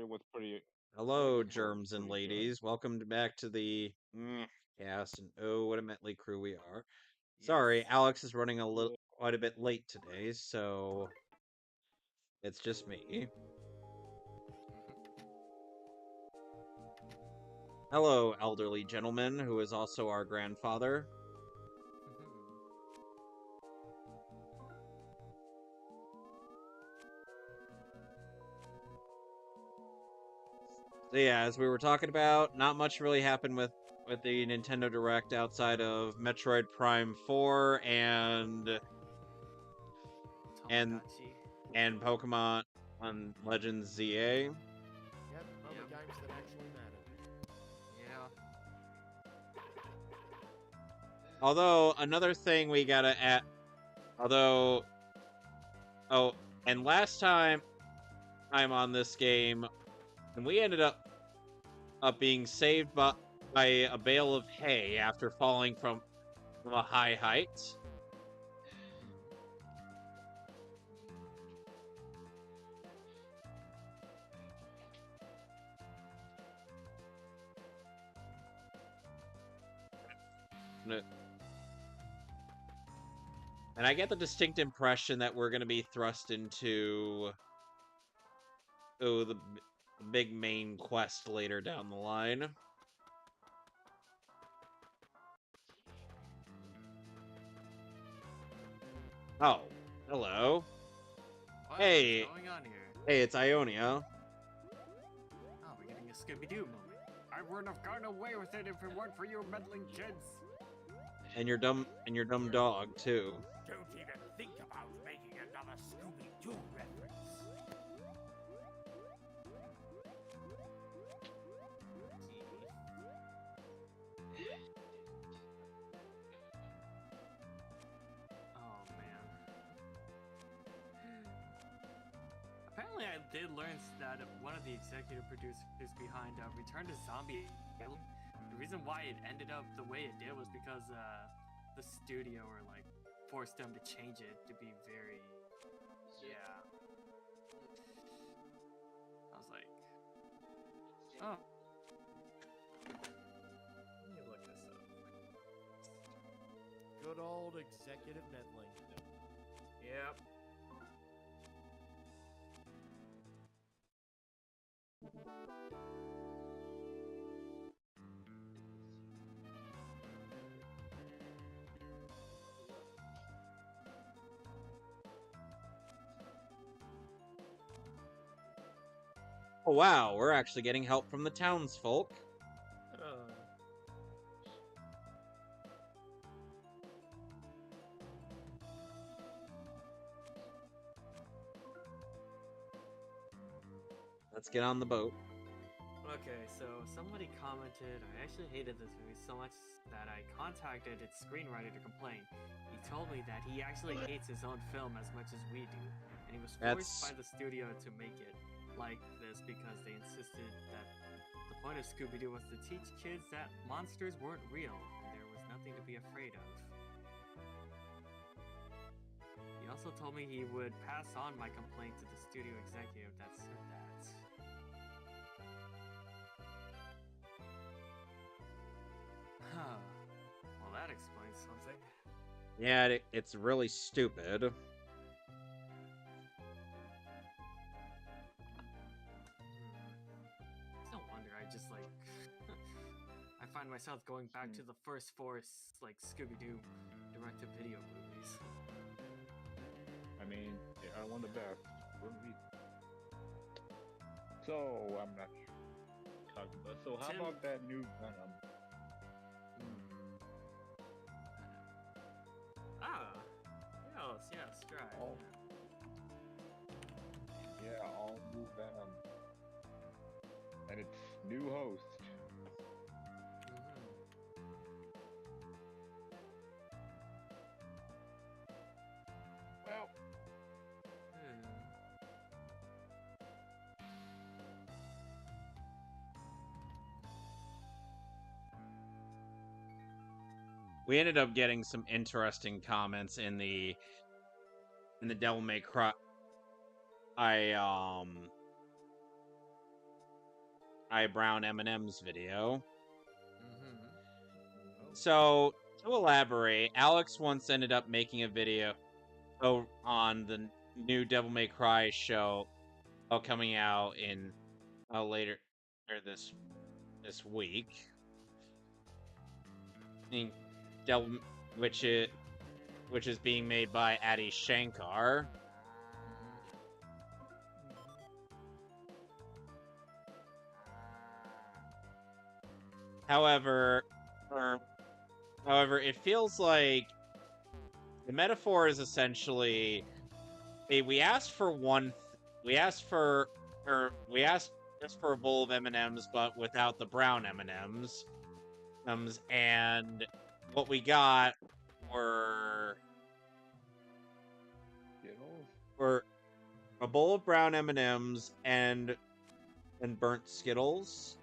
story was pretty Hello, was germs and pretty good. ladies. Welcome back to the cast, and oh, what a motley crew we are. Sorry, Yes. Alex is running Yeah. quite a bit late today, so it's just me. Hello, elderly gentleman who is also our grandfather. So yeah, as we were talking about, not much really happened with the Nintendo Direct outside of Metroid Prime 4 and Tamagotchi. and Pokemon on Legends ZA. Yep, other games that actually matter. Yeah. Although another thing we gotta add, although oh, and last time I'm on this game, and we ended up being saved by a bale of hay after falling from a high height. And I get the distinct impression that we're going to be thrust into the big main quest later down the line. Oh, hello. Hey. What's going on here? Hey, it's Ionia. Oh, we're getting a Scooby-Doo moment. I wouldn't have gotten away with it if it weren't for you meddling kids. And your dumb dog too. Don't even think about making another Scooby-Doo reference. Oh man. Apparently, I did learn that one of the executive producers behind Return to Zombie Island, the reason why it ended up the way it did was because the studio forced them to change it to be very, yeah. I was like, oh. Let me look this up. Good old executive meddling. Yep. Oh wow, we're actually getting help from the townsfolk. Let's get on the boat. Okay, so somebody commented, I actually hated this movie so much that I contacted its screenwriter to complain. He told me that he actually hates his own film as much as we do, and he was forced by the studio to make it like this because they insisted that the point of Scooby-Doo was to teach kids that monsters weren't real, and there was nothing to be afraid of. He also told me he would pass on my complaint to the studio executive that said that. Well, that explains something. Yeah, it's really stupid. It's no wonder I just I find myself going back to the first four Scooby-Doo direct-to-video movies. I mean, they are one of the best. So I'm not talking about. So how about that new Venom? Yes, right. All new Venom, and its new host. Well, We ended up getting some interesting comments in the Devil May Cry Brown M&M's video. Mm-hmm. So, to elaborate, Alex once ended up making a video on the new Devil May Cry show coming out in later or this week. Devil, which is being made by Adi Shankar. However, it feels like the metaphor is essentially, hey, we asked just for a bowl of M&Ms, but without the brown M&Ms. And what we got were a bowl of brown M&Ms and burnt Skittles.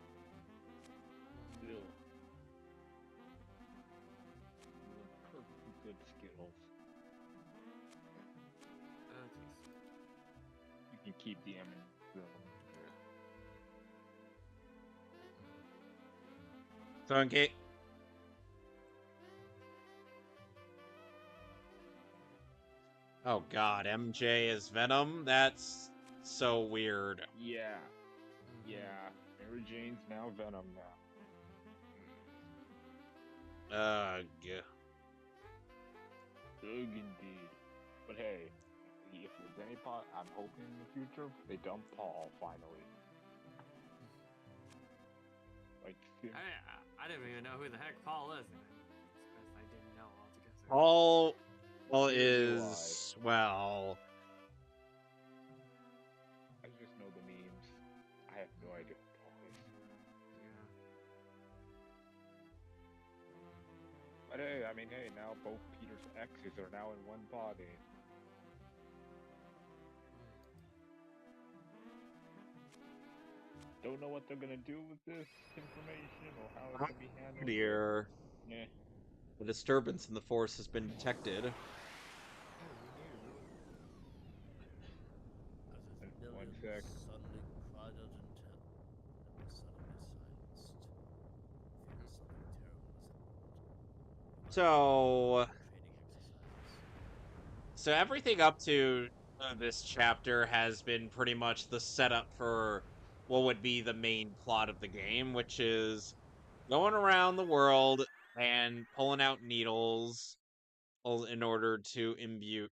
Good Skittles. Oh, jeez. You can keep the M&Ms. So in case... Oh god, MJ is Venom? That's so weird. Yeah. Yeah. Mary Jane's now Venom now. Ugh. Ugh, indeed. But hey, if there's any pot, I'm hoping in the future they dump Paul finally. Like, I didn't even know who the heck Paul is. I didn't know altogether. Paul Neither do is, well... I just know the memes. I have no idea what Paul is. Yeah. But hey, I mean, hey, now both Peter's exes are now in one body. Don't know what they're gonna do with this information or how it's gonna be handled. Dear. Yeah. A disturbance in the force has been detected. One sec. Suddenly cried out in terror and was suddenly silenced. Feeling something terrible was So... training exercises. So everything up to this chapter has been pretty much the setup for what would be the main plot of the game, which is going around the world and pulling out needles in order to imbue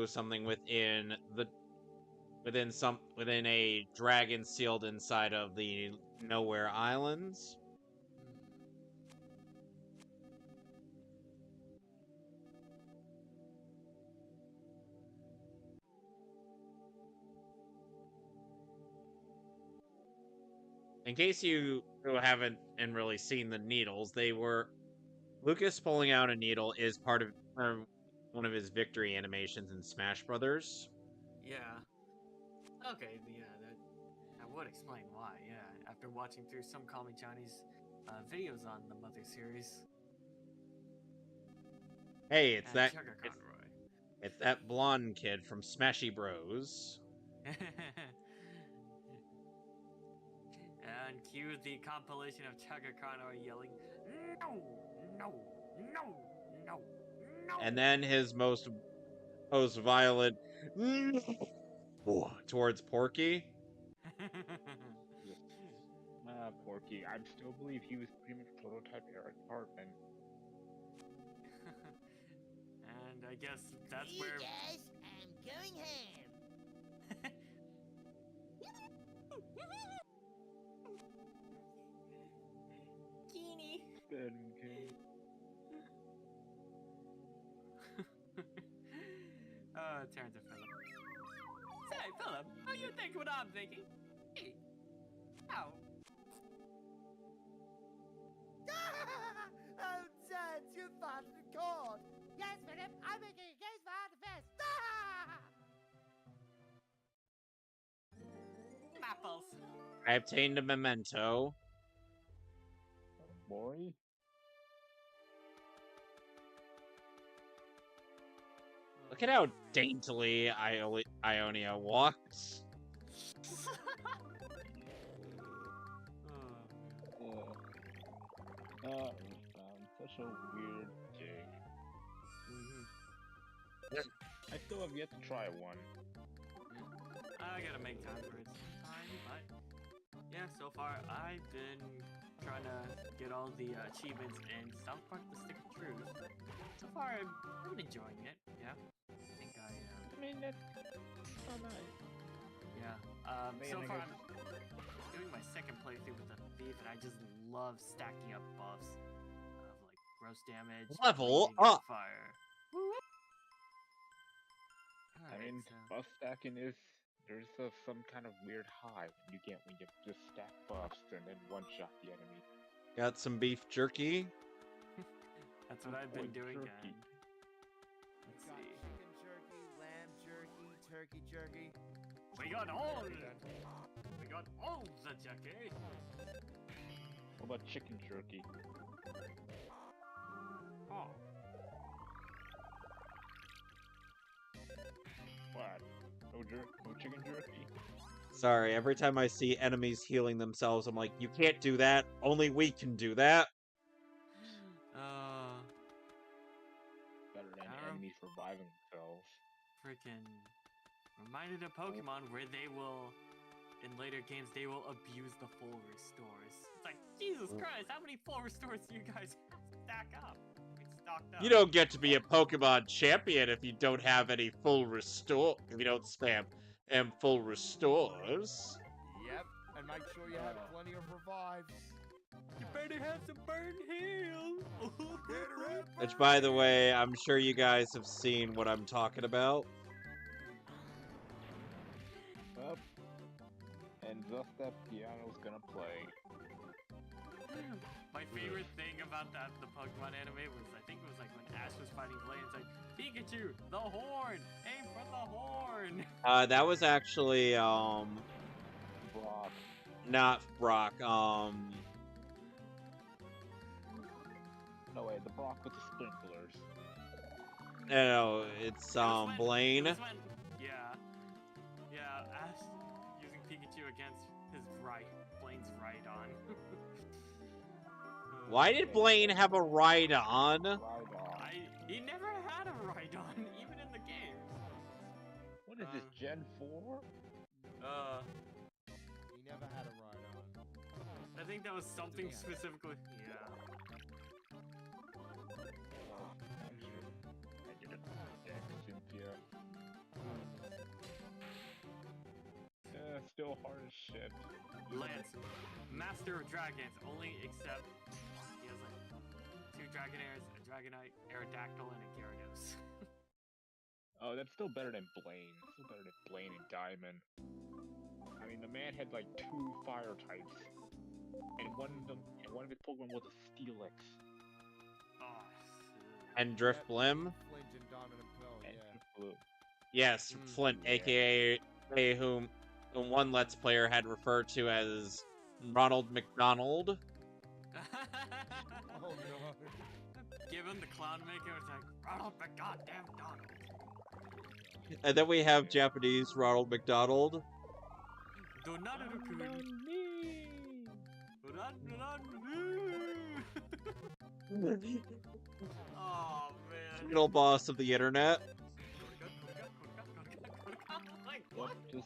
something within a dragon sealed inside of the Nowhere Islands. In case you haven't really seen the needles, Lucas pulling out a needle is part of one of his victory animations in Smash Brothers. Yeah. Okay, yeah, that would explain why, yeah. After watching through some Call Me Johnny's videos on the Mother series. Hey, it's and Sugar Conroy. It's that blonde kid from Smashy Bros. And cue the compilation of Chugga Conroy yelling, "No! No! No! No! No!" And then his most violent towards Porky. Porky. I still believe he was pretty much prototype Eric Cartman. And I guess that's See where... you guys, I'm going home. Keeny. Turn to Philip. Say, Philip, how you think what I'm thinking? Hey. Ow. Oh, Dad, you found the cord. Yes, Philip, I'm making a case for the best. Apples. I obtained a memento. Boy? Look at how daintily Ionia walks. Such a weird game. I still have yet to try one. I gotta make time for it sometime, but yeah, so far I've been trying to get all the achievements in South Park: The Stick of Truth. So far, I've been enjoying it. Yeah, I think I mean, that's so nice. Yeah. So far, I'm doing my second playthrough with a thief, and I just love stacking up buffs of like gross damage, Level bleeding, and up. fire. I mean, buff stacking is there's some kind of weird high you get when you just stack buffs and then one shot the enemy. Got some beef jerky. That's what I've been doing. Jerky. Let's Got see. chicken jerky, lamb jerky, turkey jerky. We got all the jerky. What about chicken jerky? Oh. What? No chicken jerky? Sorry, every time I see enemies healing themselves, I'm like, you can't do that. Only we can do that. Better than enemies reviving themselves. Freaking reminded of Pokemon where they will, in later games, they will abuse the full restores. It's like, Jesus Christ, how many full restores do you guys have to stack up? Stocked up. You don't get to be a Pokemon champion if you don't have any full restore. If you don't spam full restores. Yep, and make sure you have plenty of revives. You better have some burn heal. Which, by the way, I'm sure you guys have seen what I'm talking about. Well, and thus that piano's gonna play. My favorite thing about the Pokemon anime was, I think it was like when Ash was fighting Blaine, it's like, Pikachu, the horn! Aim for the horn! That was actually, Brock. not Brock, No way, the Brock with the sprinklers. no, it's, Blaine. Yeah, Ash using Pikachu against his Blaine's Rhydon. Why did Blaine have a Rhydon? He never had a Rhydon, even in the game. What is this, Gen 4? He never had a Rhydon. I think that was something specifically. Yeah. Still hard as shit. Lance, Master of Dragons, only except he has like 2 Dragonairs, a Dragonite, Aerodactyl, and a Gyarados. Oh, that's still better than Blaine. Still better than Blaine and Diamond. I mean, the man had like 2 fire types, and one of his Pokemon was a Steelix. Oh, And Drift Blim? Flint and Diamond and Pearl, And yeah. Blue. Yes, Flint, aka whom one Let's Player had referred to as Ronald McDonald. Oh no. give him the clown maker. It's like Ronald McGoddamn Donald. And then we have Japanese Ronald McDonald. Oh man. Final boss of the internet. What? Just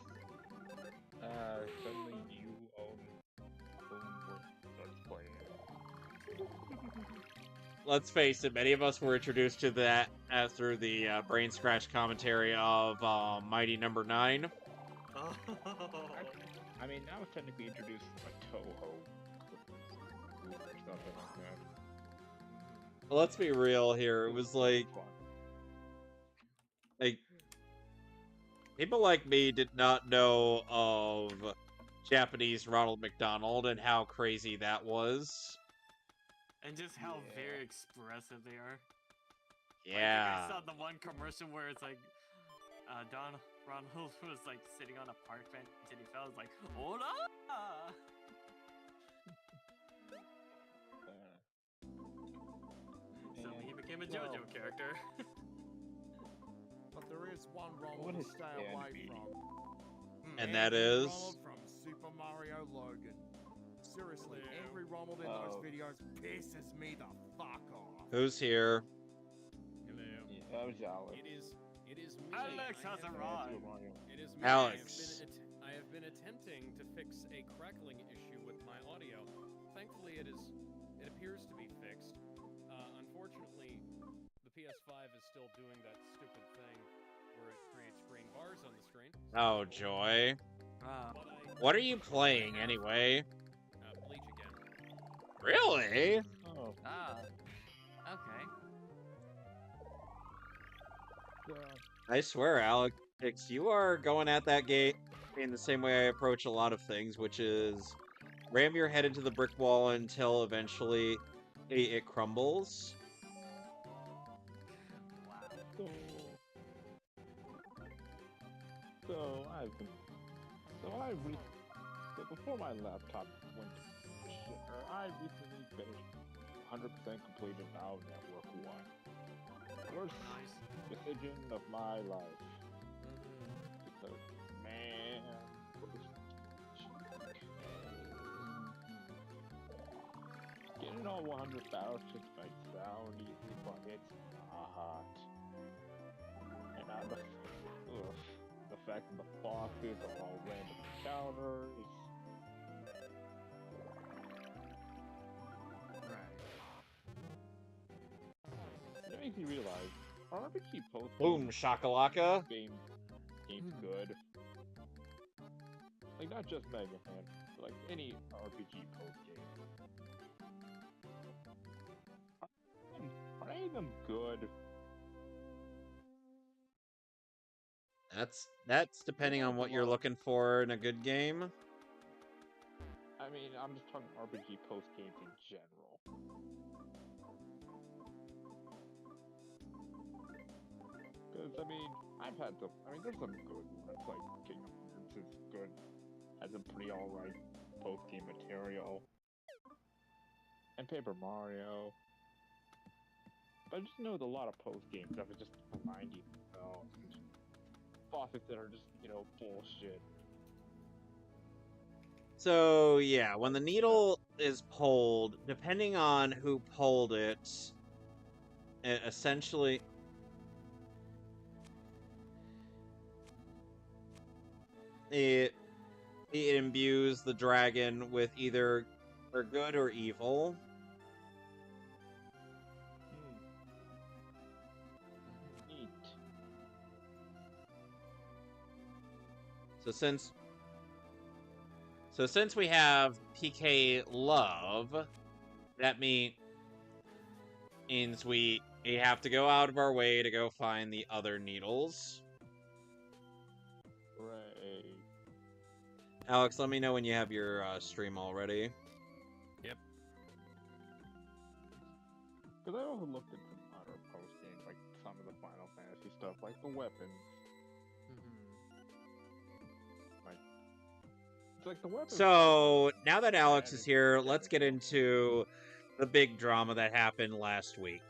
suddenly you own Let's Play. Let's face it, many of us were introduced to that through the brain scratch commentary of Mighty Number 9. I mean, I was technically introduced from a Toho or something like that. Well, let's be real here. It was like people like me did not know of Japanese Ronald McDonald and how crazy that was. And just how very expressive they are. Yeah. Like, I saw the one commercial where it's like, Ronald was like sitting on a park bench and he fell. It's like, hola! So he became a JoJo character. But there is one Ronald What to is stay away Danby? from. And that Andrew is... Ronald from Super Mario Logan. Seriously, Hello. every Ronald in those videos pisses me the fuck off. Who's here? Hello. Yeah, that was Alex. It is me. Alex I has have- arrived. Super Mario. It is me. Alex. I have been attempting to fix a crackling issue with my audio. Thankfully, it appears to be fixed. Unfortunately, the PS5 is still doing that stupid thing where it creates green bars on the screen. Oh, joy. Ah. But What are you playing, anyway? Bleach again. Really? Oh, Okay. I swear, Alex, you are going at that game in the same way I approach a lot of things, which is ram your head into the brick wall until eventually it crumbles. So before my laptop went to shit, I recently finished 100% completed Now Network 1. Worst Nice. decision of my life. Mm-hmm. Because, man, getting all 100 battleships might sound easy, but it's not. And the fact that the bosses are all random encounters. It makes me realize RPG post Boom, shakalaka. game's good. Like not just Mega Man, but like any RPG post game. Are any of them good? That's depending on what you're looking for in a good game. I mean, I'm just talking RPG post games in general. Because, I mean, there's some good ones, like Kingdom Hearts is good, has a pretty alright post-game material. And Paper Mario. But I just know there's a lot of post-game stuff that just remind you themselves. Bosses that are just, bullshit. So, yeah, when the needle is pulled, depending on who pulled it essentially... It imbues the dragon with either good or evil. Neat. So since we have PK Love, that means we have to go out of our way to go find the other needles. Right. Alex, let me know when you have your stream all ready. Yep. Because I also looked at some other post games, like some of the Final Fantasy stuff, like the weapons. It's like the weapons. So, now that Alex is here, let's get into the big drama that happened last week.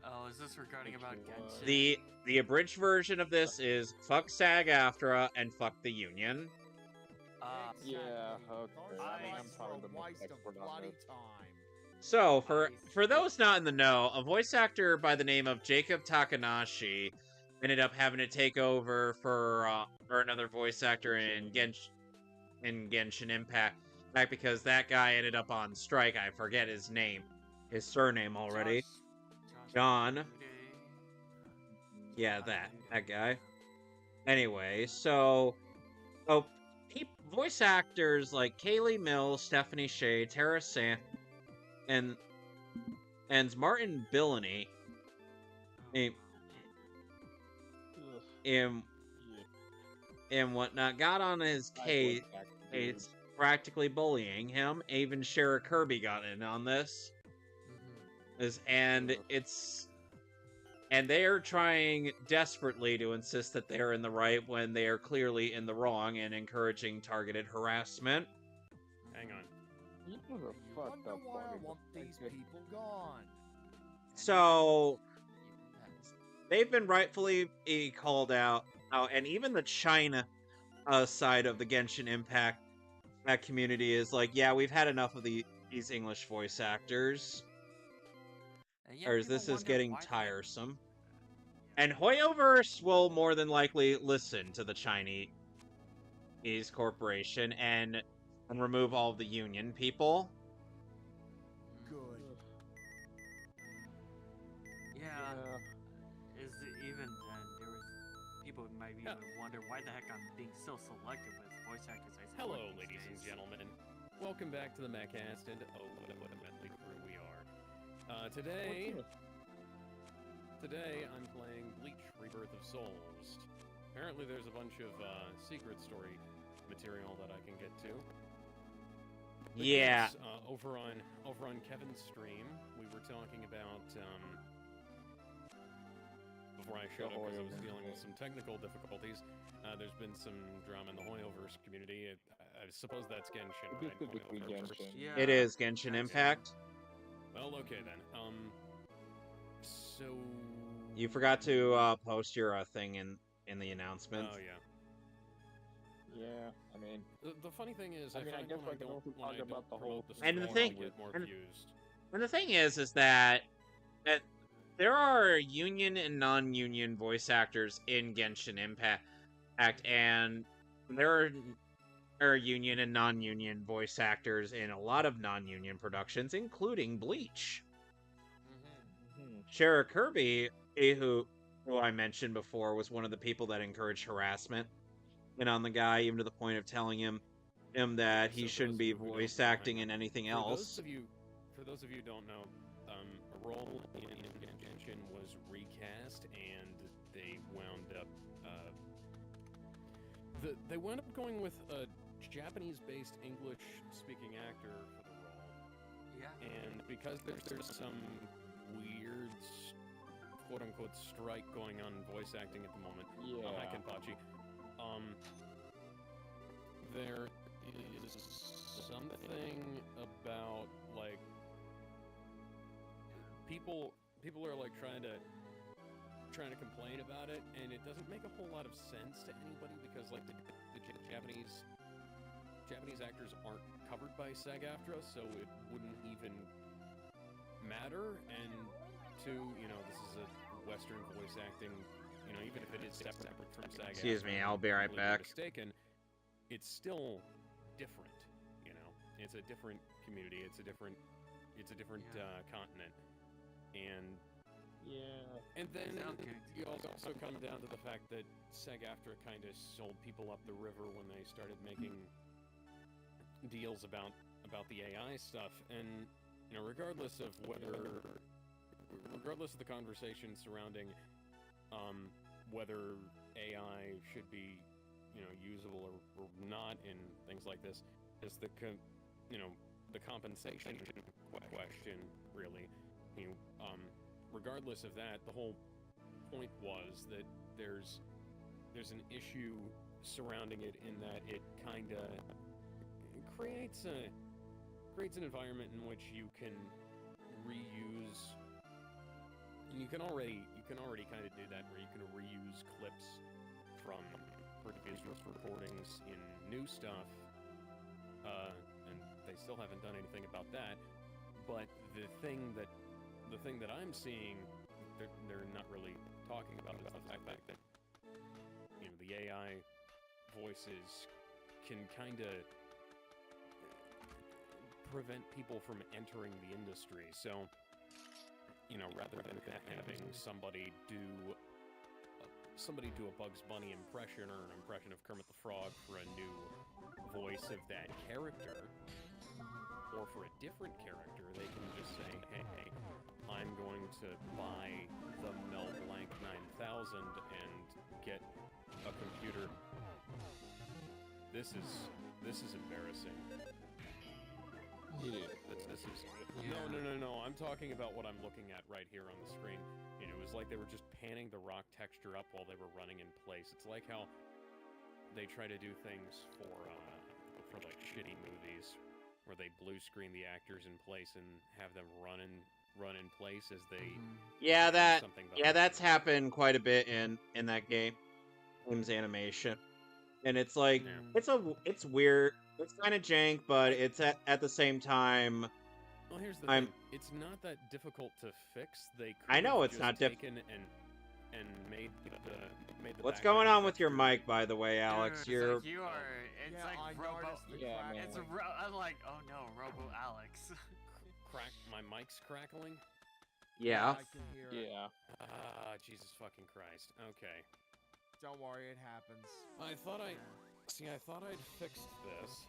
Oh, is this regarding about Genshin? The abridged version of this is fuck SAG-AFTRA and fuck the union. Yeah, okay. I'm probably the most waste of expert on bloody this. time. So, for those not in the know, a voice actor by the name of Jacob Takanashi ended up having to take over for another voice actor in Genshin Impact. Back because that guy ended up on strike. I forget his surname already. John. Yeah, that guy. Anyway, so voice actors like Kaylee Mills, Stephanie Shea, Tara Sant, and Martin Billany, and whatnot, got on his case, it's practically bullying him. Even Shara Kirby got in on this. And they are trying desperately to insist that they're in the right when they are clearly in the wrong and encouraging targeted harassment. Hang on. You wonder Wonder why I want these people gone. So they've been rightfully called out, and even the China side of the Genshin Impact that community is like, yeah, we've had enough of these English voice actors. And yeah, Or people this is wonder getting why the heck- tiresome. And Hoyoverse will more than likely listen to the Chinese corporation and remove all the union people. Good. Yeah, is even then there was people might even wonder why the heck I'm being so selective with voice actors I support Hello, these ladies and days. gentlemen. Welcome back to the Mehcast, and oh, what a motley crew we are. Today I'm playing Bleach: Rebirth of Souls. Apparently, there's a bunch of secret story material that I can get to. But Yeah. yes, over on Kevin's stream, we were talking about before I showed up because I was dealing with some technical difficulties. There's been some drama in the Hoyoverse community. I suppose that's Genshin, right? Specifically Hoyoverse. Genshin. Yeah, It is Genshin that's- Impact. Well, okay then. So You forgot to post your thing in the announcement. Oh yeah. Yeah, I mean, The funny thing is, I mean, I find guess when I can also when talk I don't about the promote whole the And the stream, I thing- get more and- views. And the thing is that there are union and non-union voice actors in Genshin Impact, and there are union and non-union voice actors in a lot of non-union productions, including Bleach. Shara Kirby, who I mentioned before, was one of the people that encouraged harassment and on the guy, even to the point of telling him that he So for shouldn't those be of you who voice don't know, acting in anything For else. those of you who don't know, a role in Genshin was recast, and they wound up they wound up going with a Japanese-based English-speaking actor for the role. Yeah. And because there's some weird quote-unquote strike going on in voice acting at the moment, yeah. hi Kenpachi, there is something about like people are like trying to complain about it, and it doesn't make a whole lot of sense to anybody because like the Japanese actors aren't covered by SAG-AFTRA, so it wouldn't even matter. And two, this is a Western voice acting, even if it is separate from SAG-AFTRA. Excuse me, I'll be right completely back. Mistaken, it's still different. It's a different community. It's a different continent, and Yeah. and then Okay. you also come down to the fact that SAG-AFTRA kind of sold people up the river when they started making deals about the AI stuff, and regardless of the conversation surrounding whether AI should be usable or not in things like this, is the compensation question really. Regardless of that, the whole point was that there's an issue surrounding it in that it kind of creates an environment in which you can reuse. And you can already kind of do that, where you can reuse clips from previous recordings in new stuff, and they still haven't done anything about that. But the thing that I'm seeing, they're not really talking about is the fact that the AI voices can kind of prevent people from entering the industry. So, rather than having somebody do a Bugs Bunny impression or an impression of Kermit the Frog for a new voice of that character, or for a different character, they can just say, hey, I'm going to buy the Mel Blanc 9000 and get a computer. This is embarrassing. This is no. I'm talking about what I'm looking at right here on the screen. It was like they were just panning the rock texture up while they were running in place. It's like how they try to do things for like shitty movies, where they blue screen the actors in place and have them run in place as they That's happened quite a bit in that game's animation. and it's like it's weird. It's kind of jank, but it's at the same time. Well, here's the thing. It's not that difficult to fix. They could I know have it's just not taken and made the What's going background on with your texture- mic, by the way, Alex? Dude, You're it's like you are. It's Yeah, like I Robo. noticed the Yeah, crack. man. I'm like, oh no, Robo Alex. Crack. My mic's crackling. yeah. I can hear it. Yeah. Ah, Jesus fucking Christ. Okay. Don't worry, it happens. I thought I'd fixed this,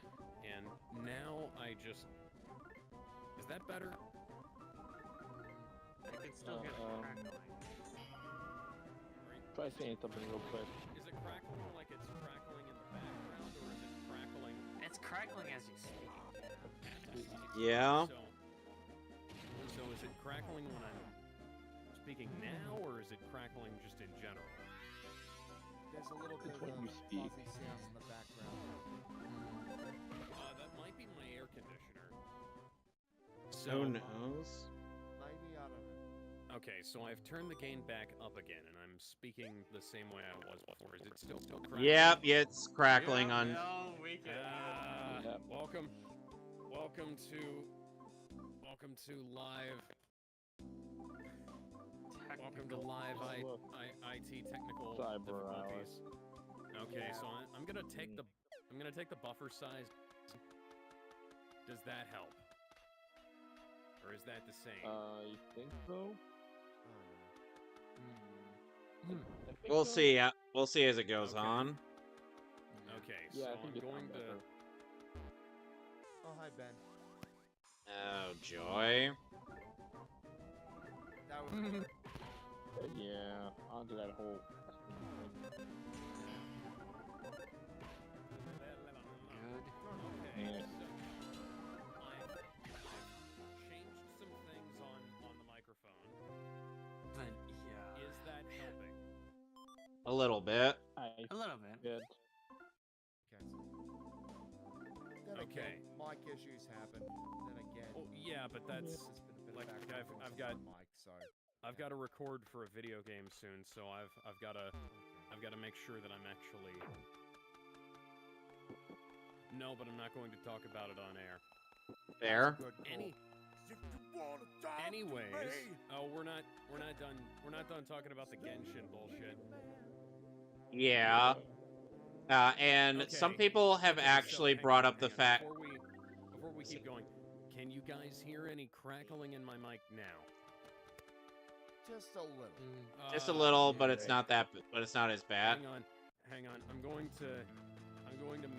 and now I just. Is that better? I can still hear the crackling. Try saying something real quick. Is it crackling like it's crackling in the background, or is it crackling? It's crackling as you speak. Yeah. So is it crackling when I'm speaking now, or is it crackling just in general? There's a little bit It's of when you speak. fuzzy sounds in the background. That might be my air conditioner. Who So knows? Maybe, I don't know. okay, so I've turned the gain back up again, and I'm speaking the same way I was before. Is it still crackling? Yep, yeah, it's crackling on. No, we can. Yep. Welcome to live. Welcome to live Look. IT technical Cyber difficulties. Okay, Yeah. so I'm gonna take the buffer size. Does that help, or is that the same? You think so? I think We'll so. see. We'll see as it goes Okay. on. Okay, Yeah, so I think I'm it's going to. better. Oh, hi, Ben. Oh joy. That was Yeah, onto that whole. Good. Okay, Yeah. so I've changed some things on the microphone. But yeah, Is that helping? A little bit. a little bit. Good. Then Okay. again, mic issues happen. Then again, Oh yeah, but that's there's been a bit like, of background noise I've on got- the mic, so I've got to record for a video game soon, so I've got to make sure that I'm actually. No, but I'm not going to talk about it on air. Fair. good call. Any, If you wanna talk to anyways, me, oh, we're not done talking about the Genshin bullshit. Yeah. And some Okay. people have Okay, actually hang brought on, up the hang on. fact. Before we keep going, can you guys hear any crackling in my mic now? just a little. Just a little, but it's okay. not that. But it's not as bad. Hang on. I'm going to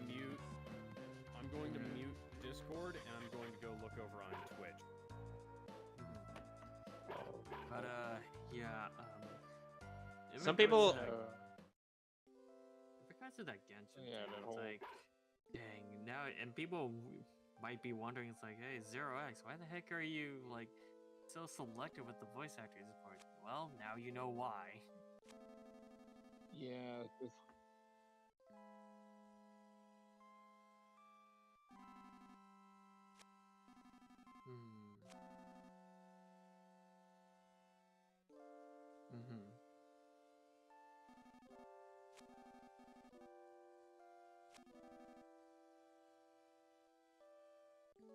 mute. I'm going to mute Discord, and I'm going to go look over on Twitch. But yeah. In Some regards people- to that- Uh, in regards to that Genshin, Yeah, thing, that it's whole- like, dang. Now, and people might be wondering, it's like, hey, Zero X, why the heck are you like so selective with the voice actors? It's like, well, now you know why. yeah. It's, Mm-hmm.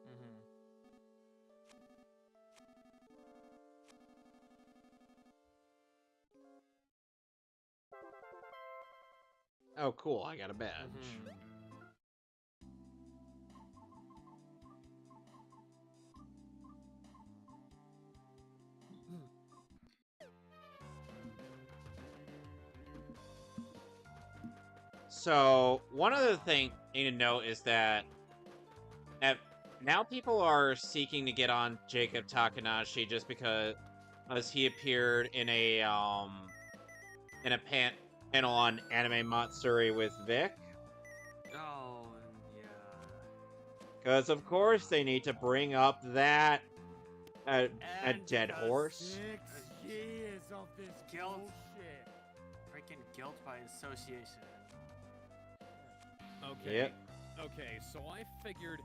Mm-hmm. Oh, cool! I got a badge. Mm-hmm. So one other thing I need to note is that now people are seeking to get on Jacob Takanashi just because he appeared in a panel on Anime Matsuri with Vic. Oh, yeah. Because of course they need to bring up that a And dead because horse. 6 years of this Guilt. bullshit. Freaking guilt by association. Okay. Yep. Okay. So I figured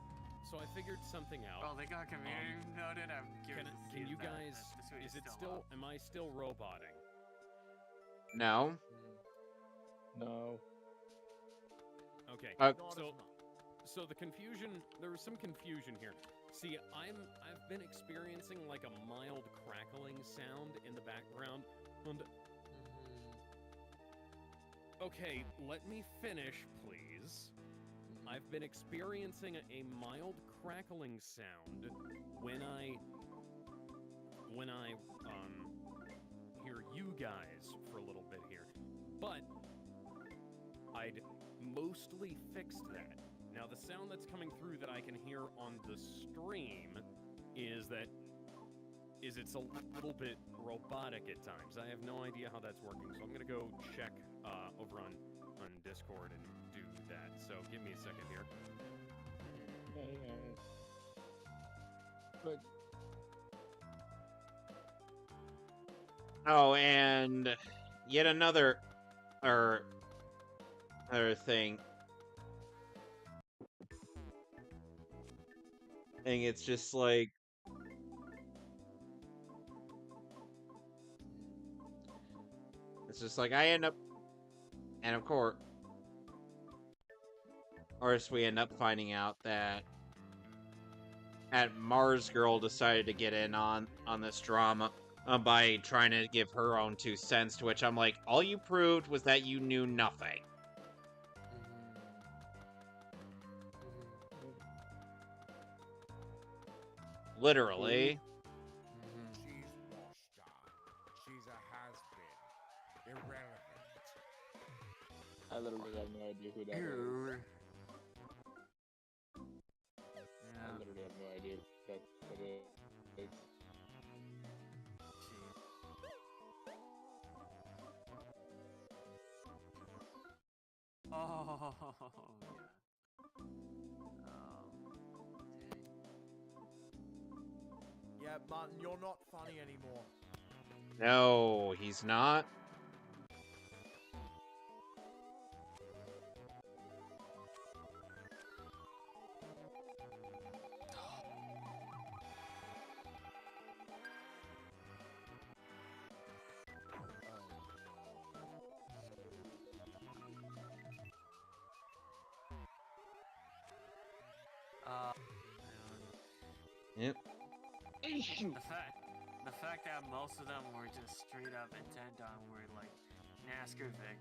something out. Oh, they got community noted. I'm curious. Can you guys? Is it still? Am I still roboting? No. no. Okay. Uh, So the confusion, there was some confusion here. See, I've been experiencing like a mild crackling sound in the background. And okay, let me finish, please. I've been experiencing a mild crackling sound when I hear you guys for a little bit here. But I'd mostly fixed that. Now the sound that's coming through that I can hear on the stream is it's a little bit robotic at times. I have no idea how that's working, so I'm gonna go check over on Discord and do that. So give me a second here. But Oh, and yet another other thing. And it's just like I end up, and of course we end up finding out that Mars Girl decided to get in on this drama by trying to give her own 2 cents, to which I'm like, all you proved was that you knew nothing. Literally. She's washed up. She's a has-been. Irrelevant. I literally have no idea who that is. I literally have no idea who that is. Oh, Yeah, Martin, you're not funny anymore. No, he's not. Yep. The fact that most of them were just straight up intent on were like NASCAR Vic,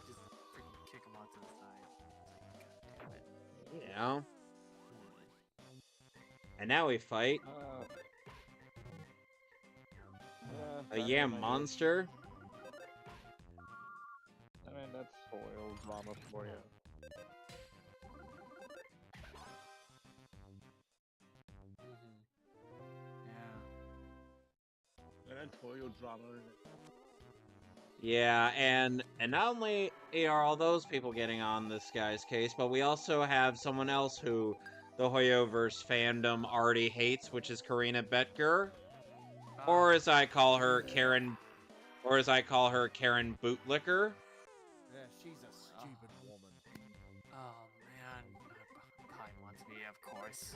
just freaking kick them out to the side. God damn it. Yeah. And now we fight a yam monster. I mean, that's spoiled drama for you. And Toyo drama. Yeah, and not only are all those people getting on this guy's case, but we also have someone else who the Hoyoverse fandom already hates, which is Karina Betker, or as I call her, Karen Bootlicker. Yeah, she's a stupid woman. Oh man, Pine wants me, of course.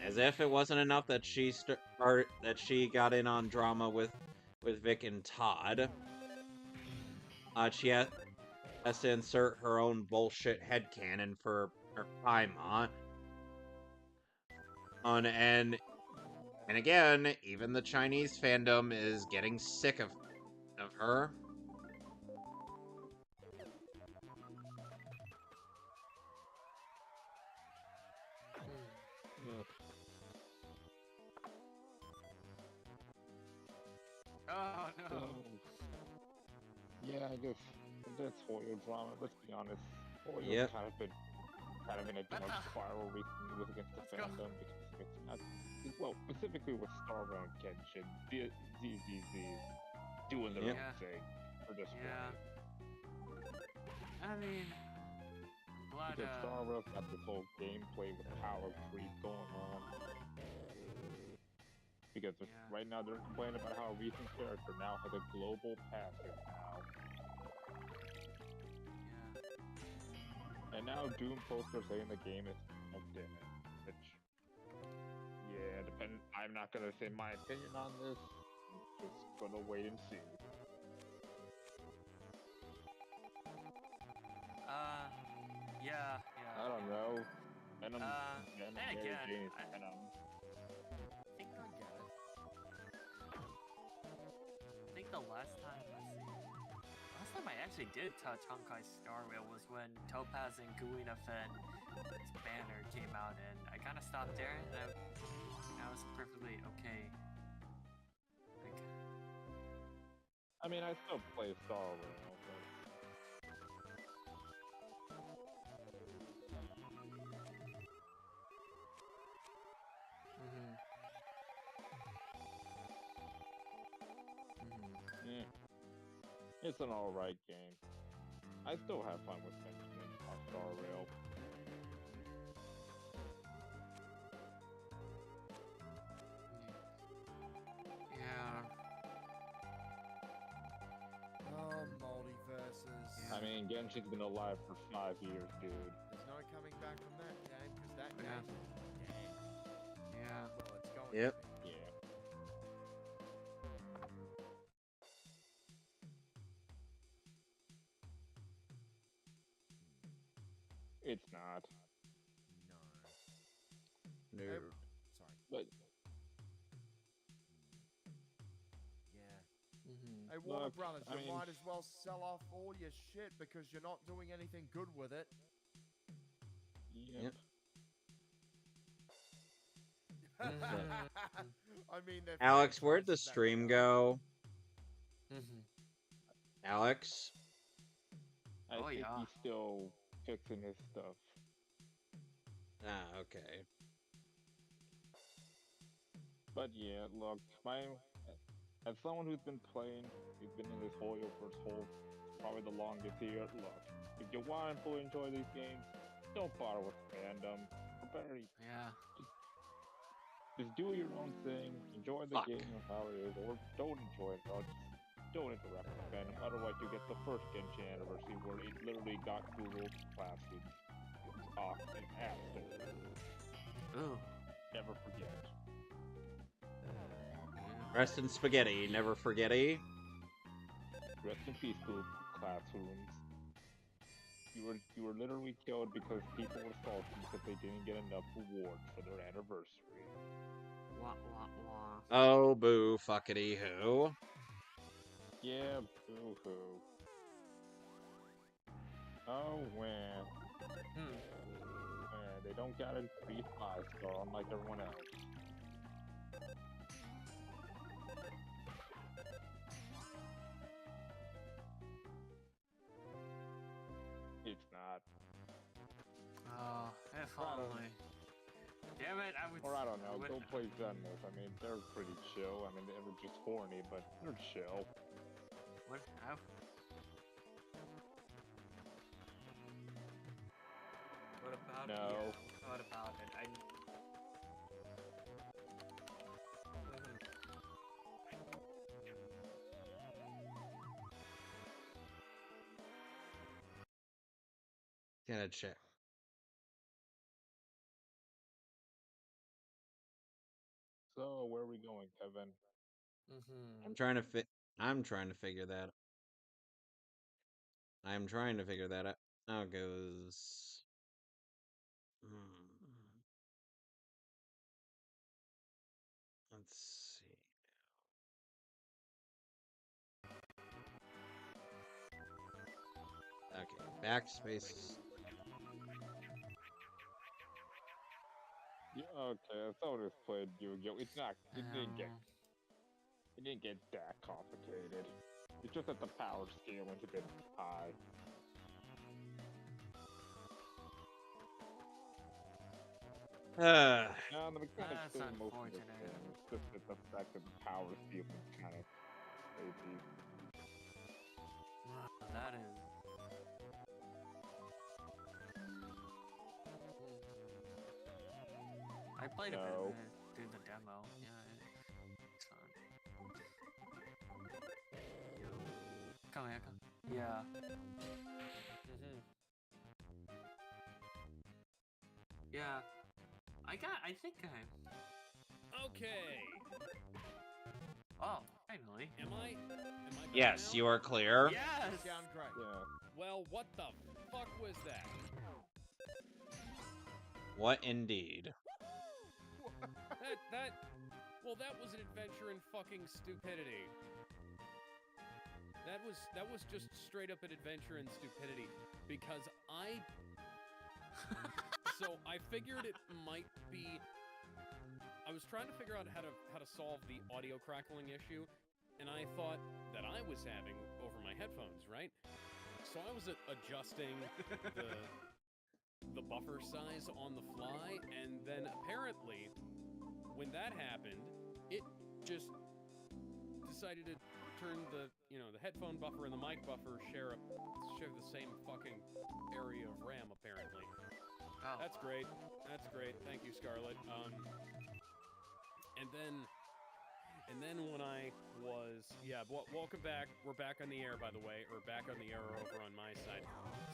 As if it wasn't enough that she got in on drama with Vic and Todd. She has to insert her own bullshit headcanon for her Paimon. And again, even the Chinese fandom is getting sick of her. Oh no. Yeah, I guess that's Hoyo drama. Let's be honest. Hoyo's Yep. kind of in a dark spiral recently with against the fandom because it's not, well, specifically with Star Wars and Kenshin, ZZZ doing their own thing for this point. I mean, Because Star Wars got this whole gameplay with power creep going on. Because right now they're complaining about how a recent character now has a global passive now. And now Doom posters saying the game is fucked in it. Which, yeah, I'm not gonna say my opinion on this. I'm just gonna wait and see. I don't know. Venom, then Mary again, Jane is I Venom. think I get it. I think the last time, let's see. Last time I actually did touch Honkai's Star Rail was when Topaz and Guina Fen's banner came out, and I kind of stopped there, and I was perfectly okay. Like, I mean, I still play Star Rail, but it's an alright game. I still have fun with Benjamin on Star Rail. yeah. Oh, multiverses. I mean, Genshin's been alive for 5 years, dude. There's no coming back from that game because that Yeah. game is dead. Yeah. Well, it's going Yep. to be. Yeah. It's not. No. No. Sorry. But Yeah. Mm-hmm. Hey, Warner Look, Brothers, I you mean- might as well sell off all your shit because you're not doing anything good with it. yep. I mean, they're Alex, where'd the franchises that stream go. go? Mm-hmm. Alex? I Oh, think yeah. he's still fixing his stuff. Ah, okay. But yeah, look, as someone who's been playing, who's been in this hole for his whole, probably the longest here. Look, if you want to enjoy these games, don't bother with fandom. Or better, Yeah. just do your own thing, enjoy the Fuck. game of how it is, or don't enjoy it, or just don't interact with fandom. Otherwise, you get the first Genshin anniversary where it literally got Google Classroom off an app store. Ooh. Never forget. Rest in spaghetti, never forgetty. Rest in peace, Google Classrooms. You were literally killed because people were salty because they didn't get enough rewards for their anniversary. Wah, wah, wah. Oh, boo, fuckity who. Yeah, boo hoo. Oh, man. They don't got a free 5-star unlike everyone else. It's not. Oh, if only. Damn it, I would. Or I don't know, would- go play Zenless. I mean, they're pretty chill. I mean, they're just horny, but they're chill. What? What about No. Yeah, what about it? Gonna check. So, where are we going, Kevin? Mm-hmm. I'm trying to figure that. I'm trying to figure that out. How it goes. Let's see. Okay, backspace. Yeah, okay, I thought it played Yu-Gi-Oh! It's not. It didn't get that complicated. It's just that the power scale went a bit high. No, the mechanics That's still most of the unfortunate. same. It's just that the fact that the power scale is kind of crazy. That is. I played a bit No. of it, did the demo. Yeah, it's fun. Come here, come. Yeah. Yeah. I think I. Okay. Oh, finally. Am I better Yes, now? you are clear. Yes! Sound great. Yeah. Well, what the fuck was that? What indeed? Well, that was an adventure in fucking stupidity. That was just straight up an adventure in stupidity because so I figured it might be. I was trying to figure out how to solve the audio crackling issue, and I thought that I was having over my headphones, right? So I was adjusting the buffer size on the fly, and then apparently, when that happened, it just decided to turn the headphone buffer and the mic buffer share the same fucking area of RAM apparently. Oh. That's great. That's great. Thank you, Scarlett. And then when I was welcome back. We're back on the air, by the way, or back on the air over on my side.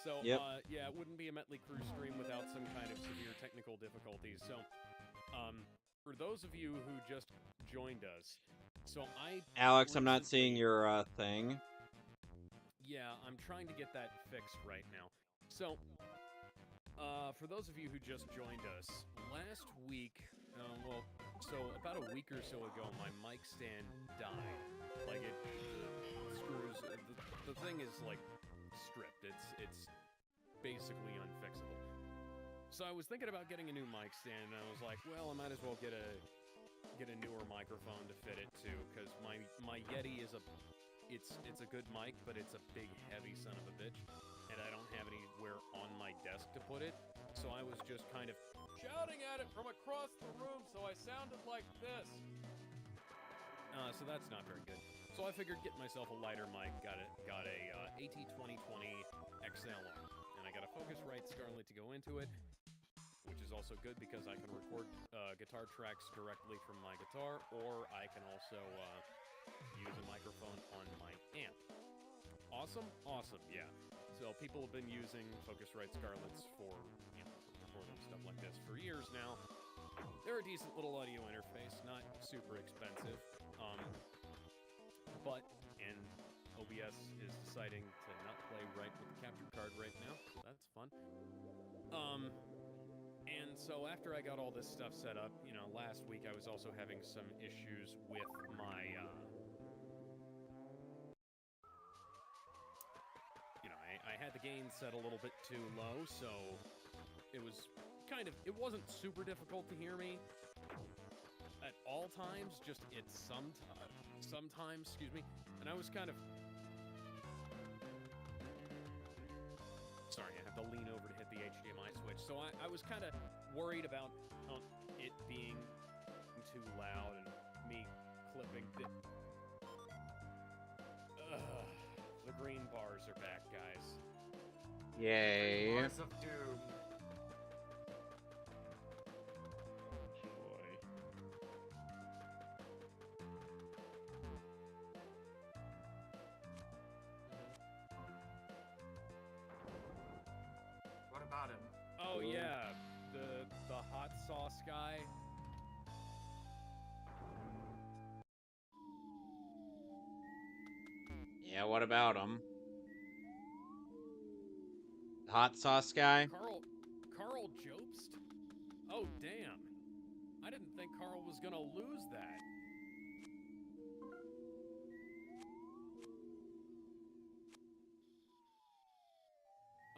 So Yep. it wouldn't be a Metley Crew stream without some kind of severe technical difficulties. So for those of you who just joined us, so Alex, I'm not recently- seeing your thing. Yeah, I'm trying to get that fixed right now. So, for those of you who just joined us, last week, so about a week or so ago, my mic stand died. Like the screws, the thing is like stripped. It's basically unfixable. So I was thinking about getting a new mic stand, and I was like, well, I might as well get a newer microphone to fit it too, because my Yeti is it's a good mic, but it's a big, heavy son of a bitch, and I don't have anywhere on my desk to put it. So I was just kind of shouting at it from across the room, so I sounded like this. So that's not very good. So I figured get myself a lighter mic. Got a AT2020 XLR, and I got a Focusrite Scarlett to go into it, which is also good because I can record guitar tracks directly from my guitar, or I can also use a microphone on my amp. Awesome? Awesome, yeah. So people have been using Focusrite Scarletts for recording stuff like this for years now. They're a decent little audio interface, not super expensive. And OBS is deciding to not play right with the capture card right now, so that's fun. And so after I got all this stuff set up, last week I was also having some issues with my, I had the gain set a little bit too low, so it wasn't super difficult to hear me at all times, just sometimes, excuse me, and I was kind of, sorry, I have to lean over to hit the HDMI switch, so I was kind of worried about it being too loud and me clipping the green bars are back, guys. Yay. Bars of Doom. Joy. What about him? Oh yeah, the hot sauce guy. Yeah, what about him? Hot sauce guy? Carl Jobst? Oh damn. I didn't think Carl was gonna lose that.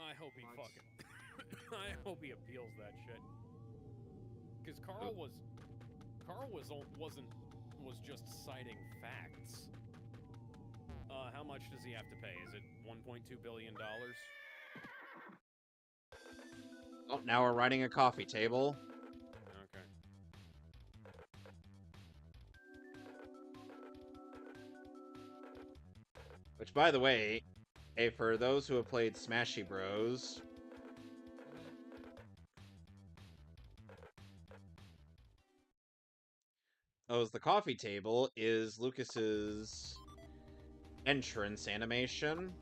I hope he What? fucking I hope he appeals that shit. Cause Carl was just citing facts. How much does he have to pay? Is it $1.2 billion? Oh, now we're riding a coffee table. Okay. Which, by the way, hey, for those who have played Smashy Bros, the coffee table is Lucas's entrance animation.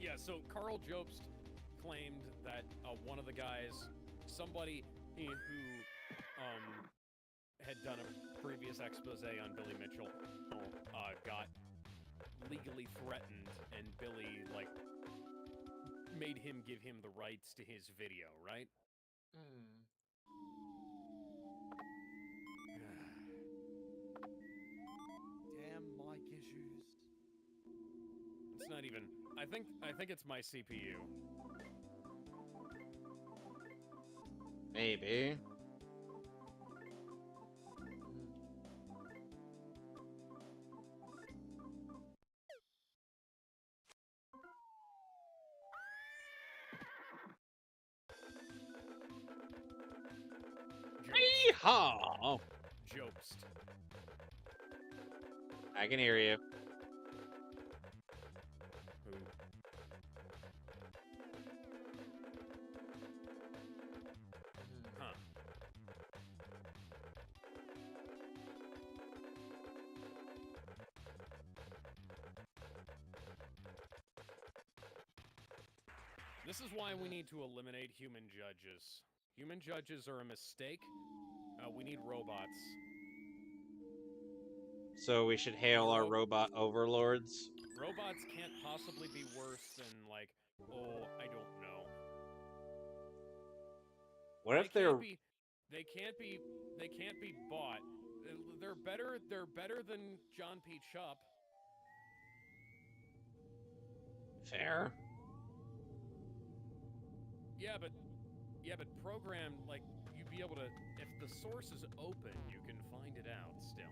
Yeah, so Carl Jobst claimed that one of the guys, somebody who had done a previous expose on Billy Mitchell, got legally threatened, and Billy, made him give him the rights to his video, right? Hmm. Damn mic issues. It's not even. I think it's my CPU. Maybe. Yeehaw! Jokes. I can hear you. Who? Huh. This is why we need to eliminate human judges. Human judges are a mistake. We need robots. So we should hail our robot overlords. Robots can't possibly be worse than, like, oh, I don't know. What if they're... They can't be bought. They're better than John P. Chup. Fair. Yeah, but programmed, like, you'd be able to, if the source is open, you can find it out still.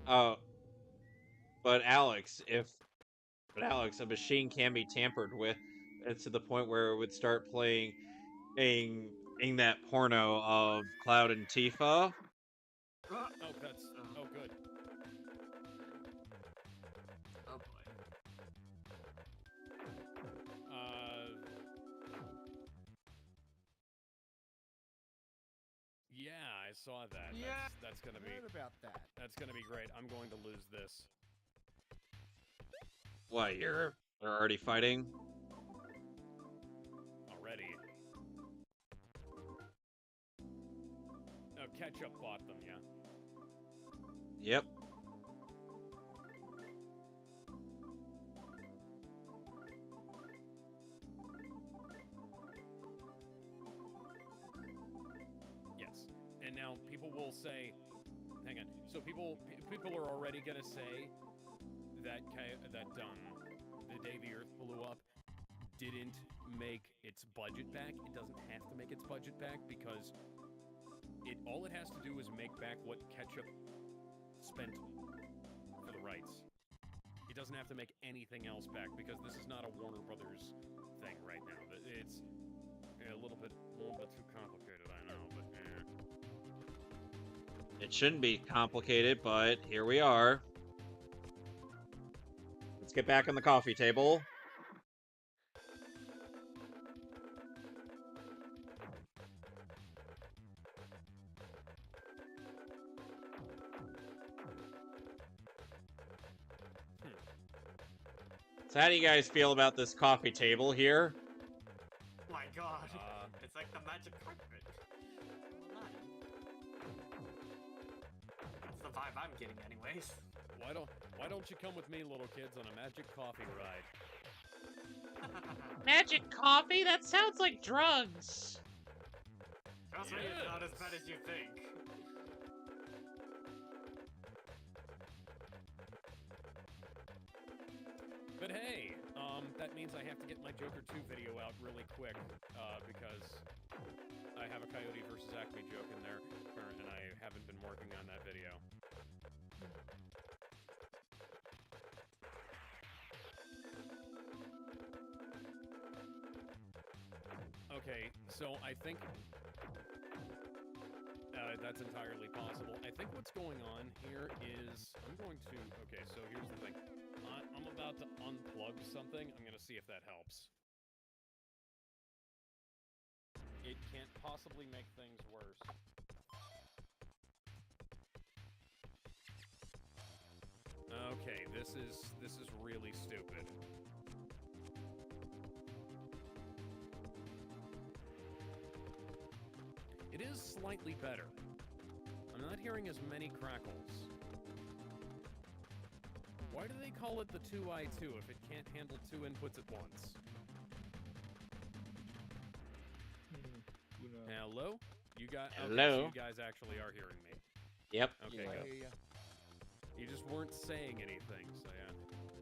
Oh. But Alex, a machine can be tampered with to the point where it would start playing that porno of Cloud and Tifa. Oh, good. Oh boy. Yeah, I saw that. Yeah. That's gonna be. Heard about that. That's gonna be great. I'm going to lose this. What, they're already fighting? Already. Oh, Ketchup bought them, yeah. Yep. Yes. And now people will say, hang on. So people are already gonna say that the day the Earth blew up didn't make its budget back. It doesn't have to make its budget back because all it has to do is make back what Ketchup spent for the rights. It doesn't have to make anything else back because this is not a Warner Brothers thing right now. It's a little bit too complicated, I know, but It shouldn't be complicated, but here we are. Let's get back on the coffee table. So how do you guys feel about this coffee table here? My god. It's like the magic carpet. That's the vibe I'm getting anyways. Why don't you come with me, little kids, on a magic coffee ride? Magic coffee? That sounds like drugs. Trust me, it's not as bad as you think. But hey, that means I have to get my Joker 2 video out really quick, because I have a Coyote versus Acme joke in there, and I haven't been working on that video. Okay, so I think that's entirely possible. I think what's going on here is okay, so here's the thing. I'm about to unplug something. I'm going to see if that helps. It can't possibly make things worse. Okay, this is really stupid. It is slightly better. I'm not hearing as many crackles. Why do they call it the 2i2 if it can't handle two inputs at once? Hello? You guys? Okay, Hello? so you guys actually are hearing me. Yep. Okay, Yeah. I good. hear ya. You just weren't saying anything, so yeah.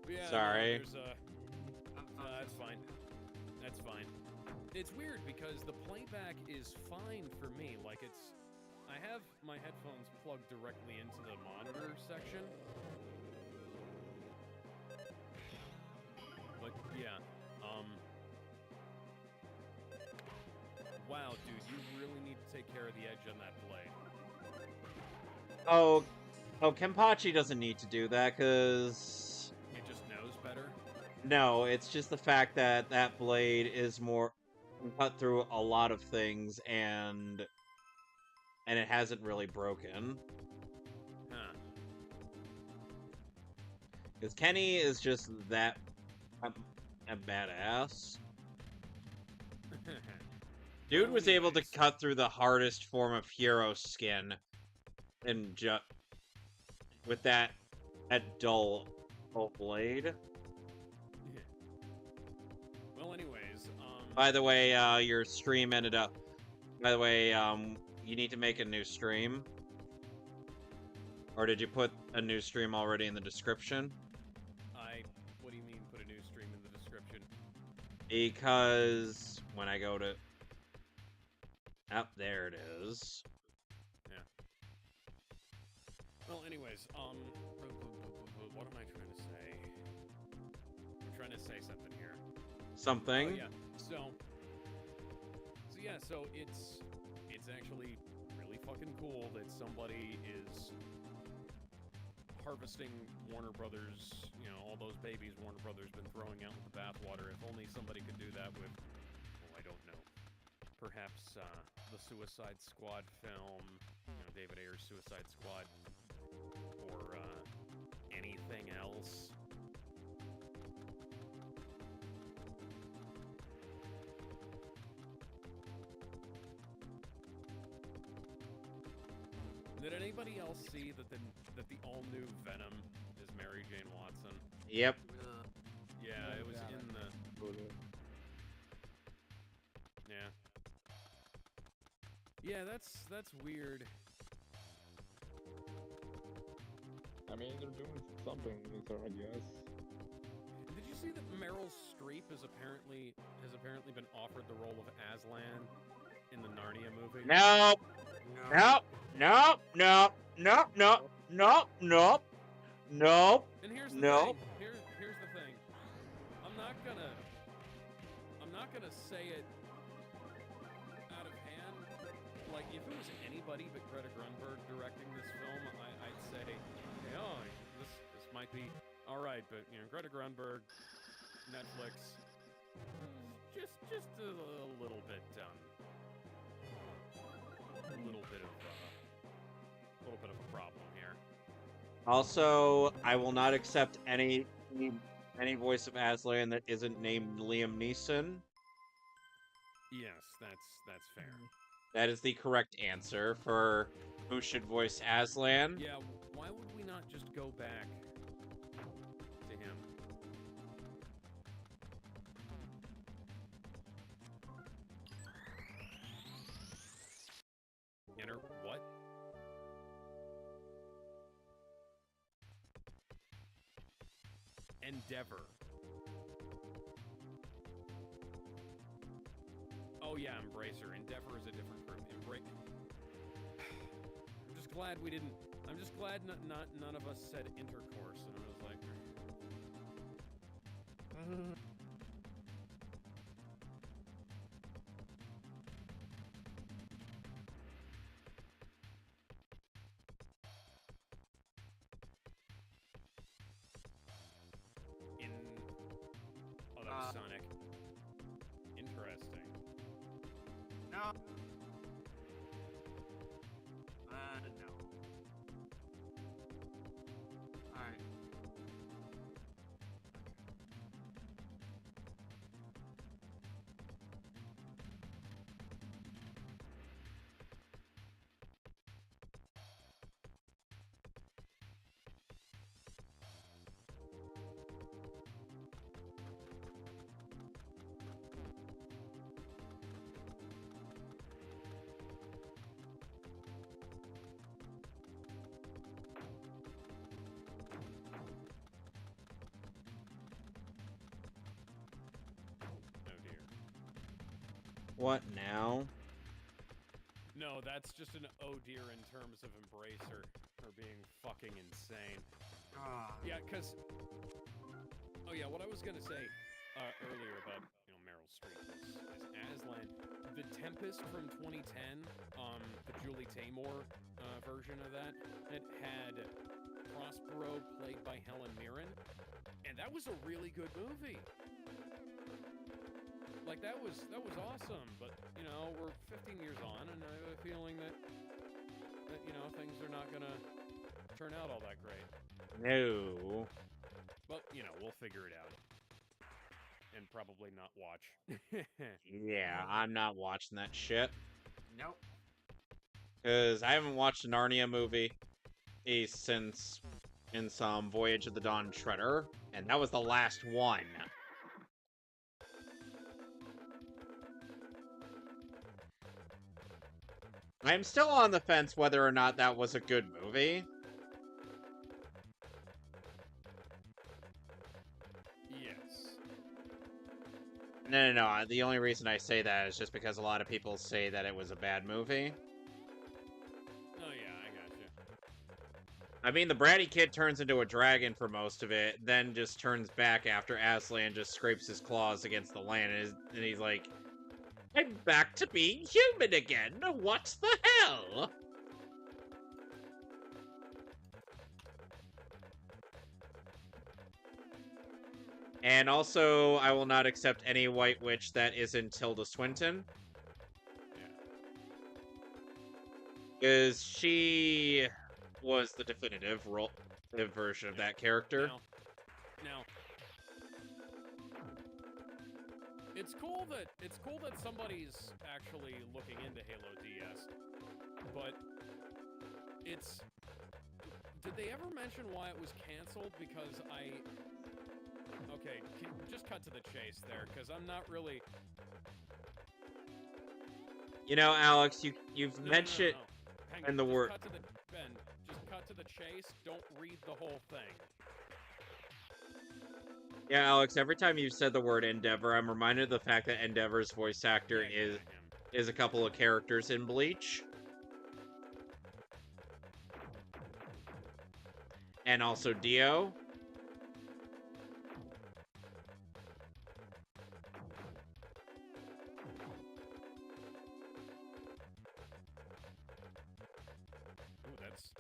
But yeah, Sorry. No, there's that's fine. That's fine. It's weird because the playback is fine for me. Like I have my headphones plugged directly into the monitor section. But yeah, wow, dude, you really need to take care of the edge on that blade. Oh, Kenpachi doesn't need to do that, because... It just knows better. No, it's just the fact that that blade is more... can cut through a lot of things, and it hasn't really broken. Huh. Because Kenny is just that... a badass. Dude was able to Anyways. cut through the hardest form of hero skin and with that dull blade. Well, anyways, By the way, your stream ended up. By the way, you need to make a new stream. Or did you put a new stream already in the description? what do you mean put a new stream in the description? Because when I go to... Oh, there it is. Yeah. Well, anyways, what am I trying to say? I'm trying to say something here. Something. Oh, yeah. So it's actually really fucking cool that somebody is harvesting Warner Brothers, you know, all those babies Warner Brothers been throwing out with the bathwater. If only somebody could do that with, I don't know. Perhaps the Suicide Squad film, you know, David Ayer's Suicide Squad, or anything else. Did anybody else see that the all-new Venom is Mary Jane Watson? Yep. Yeah, it was in the... Yeah. Yeah, that's weird. I mean, they're doing something with her, I guess. Did you see that Meryl Streep has apparently been offered the role of Aslan in the Narnia movie? Nope. Nope. Nope. Nope. Nope. Nope. Nope. Nope. Nope. And here's the Nope. thing. Here's the thing. I'm not gonna say it out of hand. Like, if it was anybody but Greta Grunberg directing this film, I'd say, hey, oh, this might be all right. But you know, Greta Grunberg, Netflix, just a little bit of a problem here. Also, I will not accept any voice of Aslan that isn't named Liam Neeson. Yes, that's fair. That is the correct answer for who should voice Aslan. Yeah, why would we not just go back to him? Enter what? Endeavor. Oh yeah, Embracer. Endeavor is a different group. I'm just glad we didn't. I'm just glad none of us said intercourse, and I was like. Oh, that was Sonic. Interesting. No. No. Alright. What now? No, that's just an oh dear in terms of Embracer for being fucking insane. Ah. Yeah, because... Oh yeah, what I was gonna say earlier about, Meryl Streep as Aslan, the Tempest from 2010, the Julie Taymor version of that, it had Prospero played by Helen Mirren, and that was a really good movie. Like, that was awesome, but, we're 15 years on, and I have a feeling that things are not gonna turn out all that great. No. But, we'll figure it out. And probably not watch. Yeah, I'm not watching that shit. Nope. Because I haven't watched a Narnia movie since in some Voyage of the Dawn Treader, and that was the last one. I'm still on the fence whether or not that was a good movie. Yes. No. The only reason I say that is just because a lot of people say that it was a bad movie. Oh, yeah, I gotcha. I mean, the bratty kid turns into a dragon for most of it, then just turns back after Aslan just scrapes his claws against the land, and he's like, I'm back to being human again! What the hell? And also, I will not accept any White Witch that isn't Tilda Swinton. Because she was the definitive version of that character. Now, it's cool that somebody's actually looking into Halo DS, but did they ever mention why it was canceled? Because okay, just cut to the chase there, because I'm not really... Alex, you've mentioned... Hang in on, the word... Ben, just cut to the chase, don't read the whole thing. Yeah, Alex, every time you've said the word Endeavor, I'm reminded of the fact that Endeavor's voice actor is a couple of characters in Bleach. And also Dio. Ooh, that's...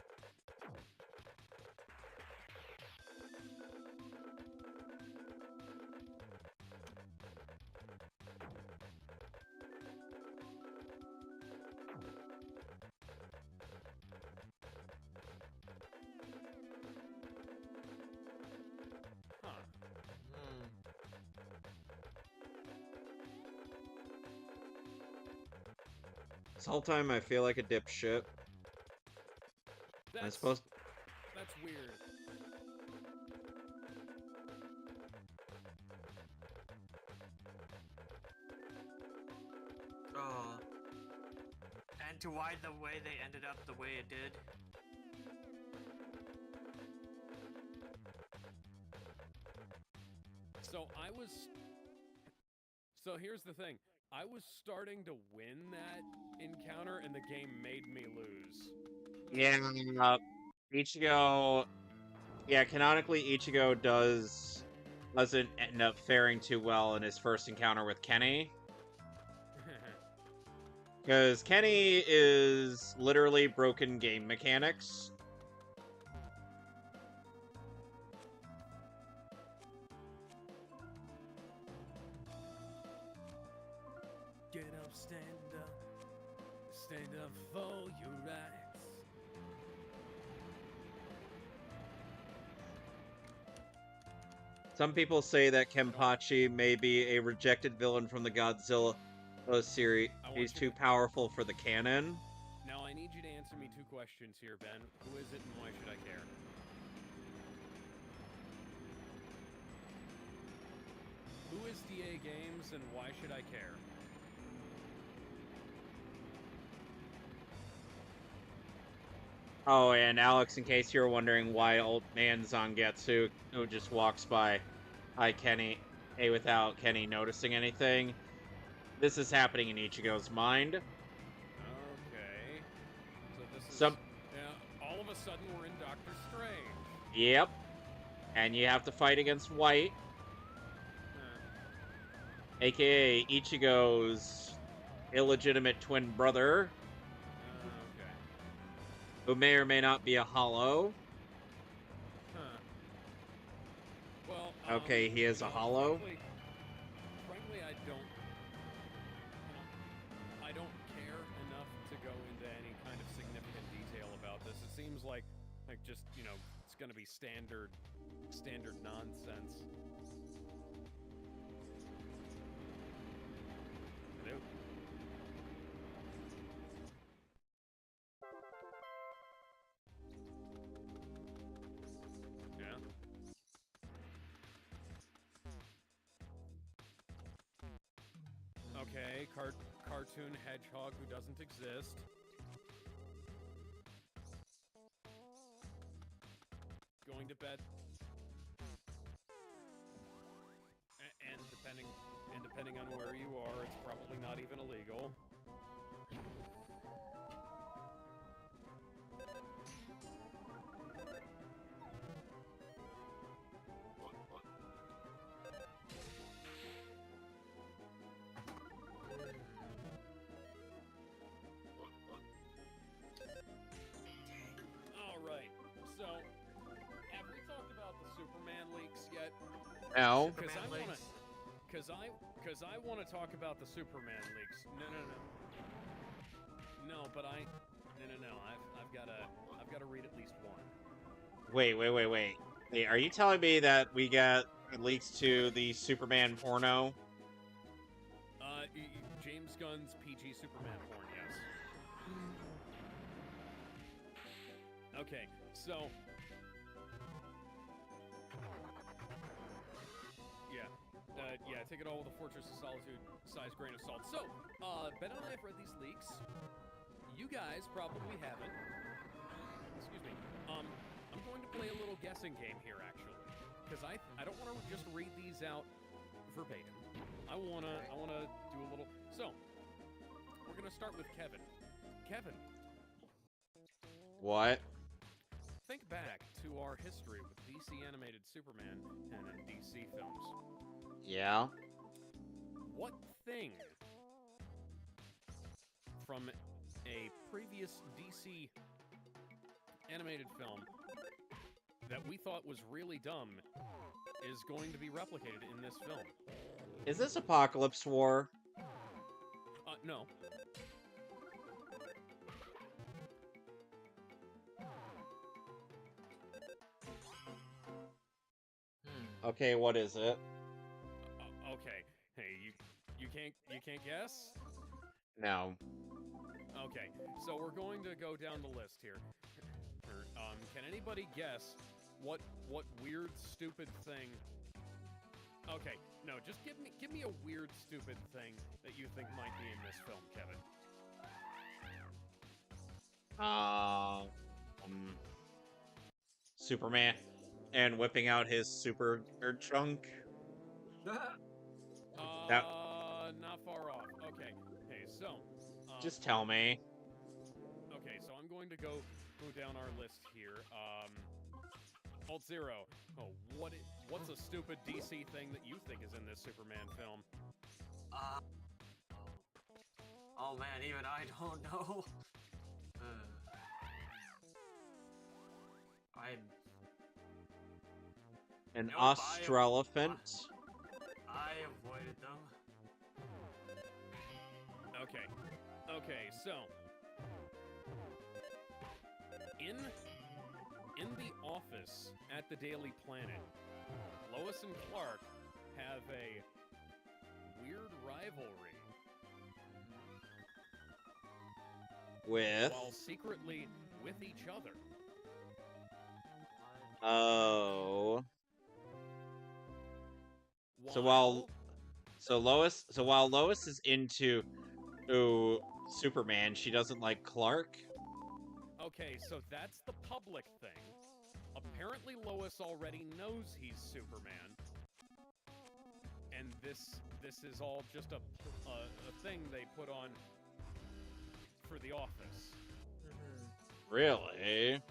Huh. This whole time I feel like a dipshit. That's supposed... That's weird. Oh. And to why the way they ended up the way it did. So here's the thing. I was starting to win that encounter, and the game made me lose. Yeah, Ichigo... Yeah, canonically, Ichigo doesn't end up faring too well in his first encounter with Kenny. Because Kenny is literally broken game mechanics. Get up, stand up for your rights. Some people say that Kenpachi may be a rejected villain from the Godzilla series. He's too powerful for the canon. Now I need you to answer me two questions here, Ben. Who is it and why should I care? Who is DA Games and why should I care? Oh, and Alex, in case you're wondering why old man Zangetsu, who just walks by, hi Kenny, without Kenny noticing anything, this is happening in Ichigo's mind. Okay. So this is... Some, yeah, all of a sudden we're in Doctor Strange. yep. And you have to fight against White, aka Ichigo's illegitimate twin brother, Okay. who may or may not be a hollow. Huh. Well, Okay, he is a hollow. Frankly, I don't care enough to go into any kind of significant detail about this. It seems like just, it's gonna be standard nonsense. Hello? Yeah. Okay, cartoon hedgehog who doesn't exist. Going to bed. And depending on where you are, it's probably not even illegal. Alright, so, have we talked about the Superman leaks yet? No. Because Superman I leaks? Because I want to talk about the Superman leaks. No. No, but no. I've got to read at least one. Wait. Hey, are you telling me that we got leaks to the Superman porno? James Gunn's PG Superman porn, yes. Okay, so... Yeah, take it all with a Fortress of Solitude-sized grain of salt. So, Ben and I have read these leaks. You guys probably haven't. Excuse me. I'm going to play a little guessing game here, actually. Because I don't want to just read these out verbatim. I wanna do a little... So, we're gonna start with Kevin. Kevin, What? think back to our history with DC animated Superman and DC films. Yeah? What thing from a previous DC animated film that we thought was really dumb is going to be replicated in this film? Is this Apocalypse War? No. Okay, what is it? Okay. Hey, you can't guess? No. Okay, so we're going to go down the list here. Can anybody guess what weird, stupid thing? Okay, no, just give me a weird, stupid thing that you think might be in this film, Kevin. Superman and whipping out his super nerd chunk. That- Not far off. Okay, hey, so Just tell me. okay, so I'm going to go down our list here. Alt Zero. Oh, what's a stupid DC thing that you think is in this Superman film? Oh man, even I don't know. An Nope, Australophant. I avoided them. Okay, so in the office at the Daily Planet, Lois and Clark have a weird rivalry With? while secretly with each other. Oh. So While while Lois is into Superman, she doesn't like Clark. okay, so that's the public thing. Apparently Lois already knows he's Superman. and this is all just a thing they put on for The Office. Really?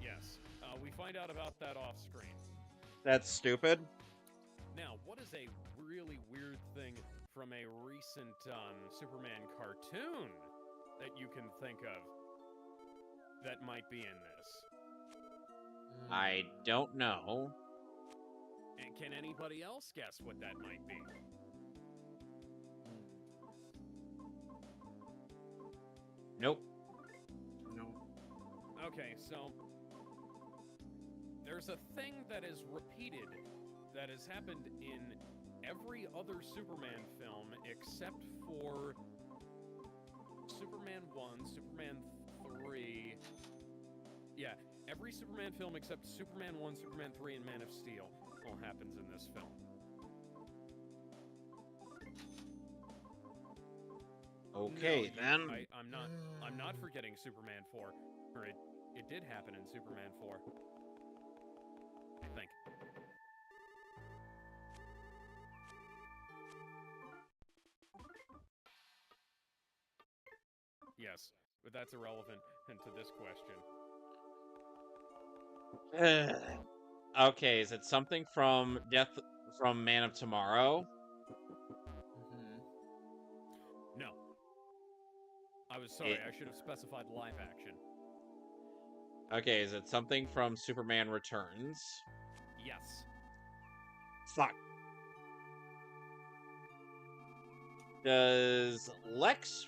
Yes. We find out about that off screen. That's stupid. Now, what is a really weird thing from a recent Superman cartoon that you can think of that might be in this? I don't know. And can anybody else guess what that might be? Nope. No. Okay, so there's a thing that is repeated that has happened in every other Superman film except for Superman 1, Superman 3. Yeah, every Superman film except Superman 1, Superman 3, and Man of Steel all happens in this film. Okay, then. I'm not forgetting Superman 4. Or it did happen in Superman 4. I think. Yes, but that's irrelevant to this question. Okay, is it something from Man of Tomorrow? No. I was sorry, It- I should have specified live action. Okay, is it something from Superman Returns? Yes. Fuck. Does Lex...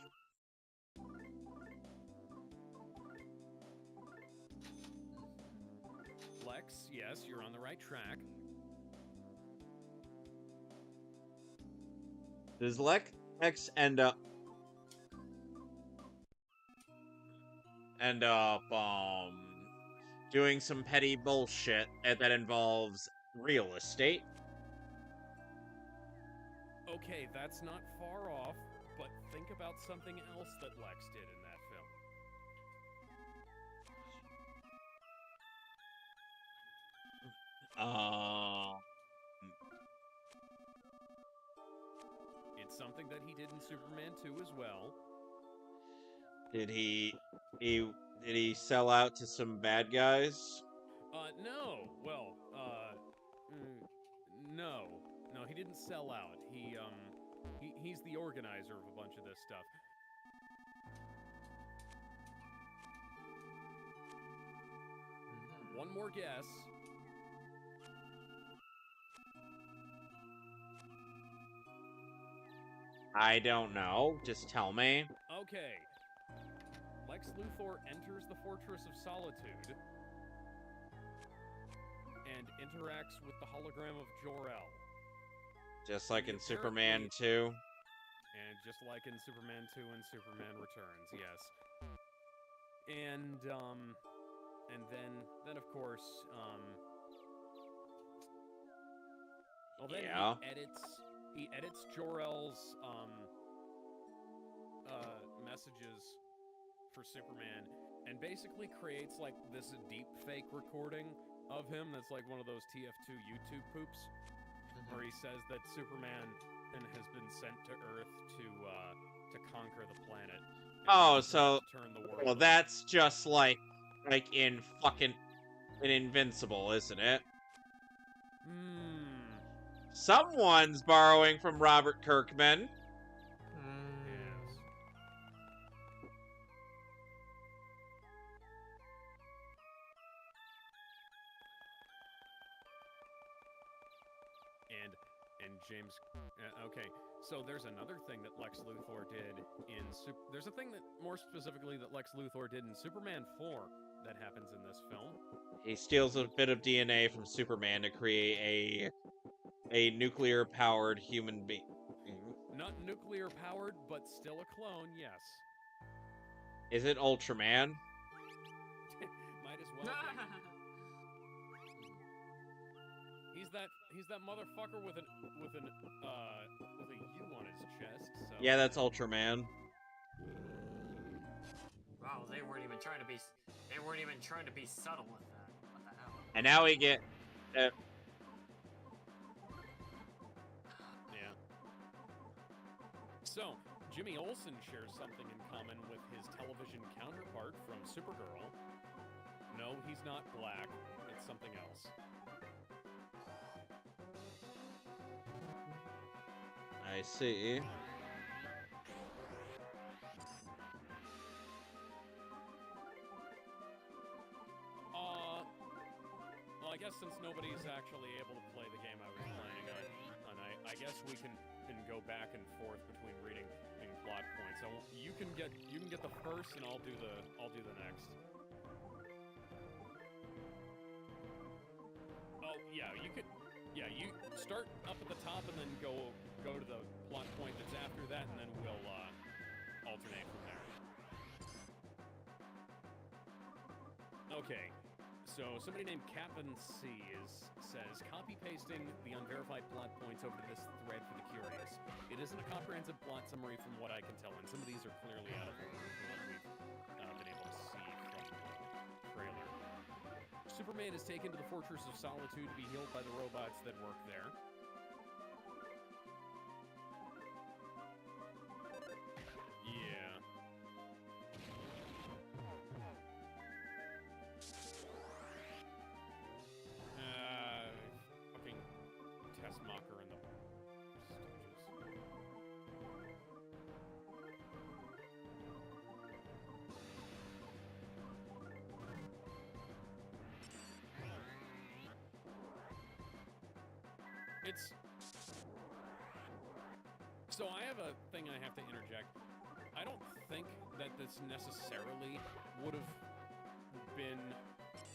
Lex, yes, you're on the right track. Does Lex end up doing some petty bullshit that involves real estate? Okay, that's not far off, but think about something else that Lex did in that film. It's something that he did in Superman 2 as well. Did he sell out to some bad guys? No. Well, no. No, he didn't sell out. He's the organizer of a bunch of this stuff. One more guess. I don't know. Just tell me. Okay. Lex Luthor enters the Fortress of Solitude and interacts with the hologram of Jor-El. Just like in He Superman apparently- 2. And just like in Superman 2 and Superman Returns, yes. And then of course, well then Yeah. he edits Jor-El's messages for Superman and basically creates like this deep fake recording of him that's like one of those TF2 YouTube poops where he says that Superman has been sent to Earth to conquer the planet. and Oh, to so turn the world. well, that's just like in fucking Invincible, isn't it? Someone's borrowing from Robert Kirkman. Yes. And James, okay, so there's another thing that Lex Luthor did in there's a thing that more specifically that Lex Luthor did in Superman 4 that happens in this film. He steals a bit of DNA from Superman to create a nuclear-powered human being. Not nuclear powered, but still a clone, yes. Is it Ultraman? Might as well be. He's that motherfucker with a U on his chest. So. Yeah, that's Ultraman. Wow, they weren't even trying to be subtle with that. What the hell? And now we get... So, Jimmy Olsen shares something in common with his television counterpart from Supergirl. No, he's not black. It's something else. I see. Well, I guess since nobody's actually able to play the game I was planning on, I guess we can go back and forth between reading and plot points. So you can get the first, and I'll do the next. Oh yeah, you could. Yeah, you start up at the top and then go to the plot point that's after that, and then we'll alternate from there. Okay. So somebody named Captain C says, copy-pasting the unverified plot points over to this thread for the curious. It isn't a comprehensive plot summary from what I can tell, and some of these are clearly out of order from what we've been able to see from the trailer. Superman is taken to the Fortress of Solitude to be healed by the robots that work there. Yeah. Fucking Tessmacher and the Stooges. It's... So I have a thing I have to interject. I don't think that this necessarily would have been,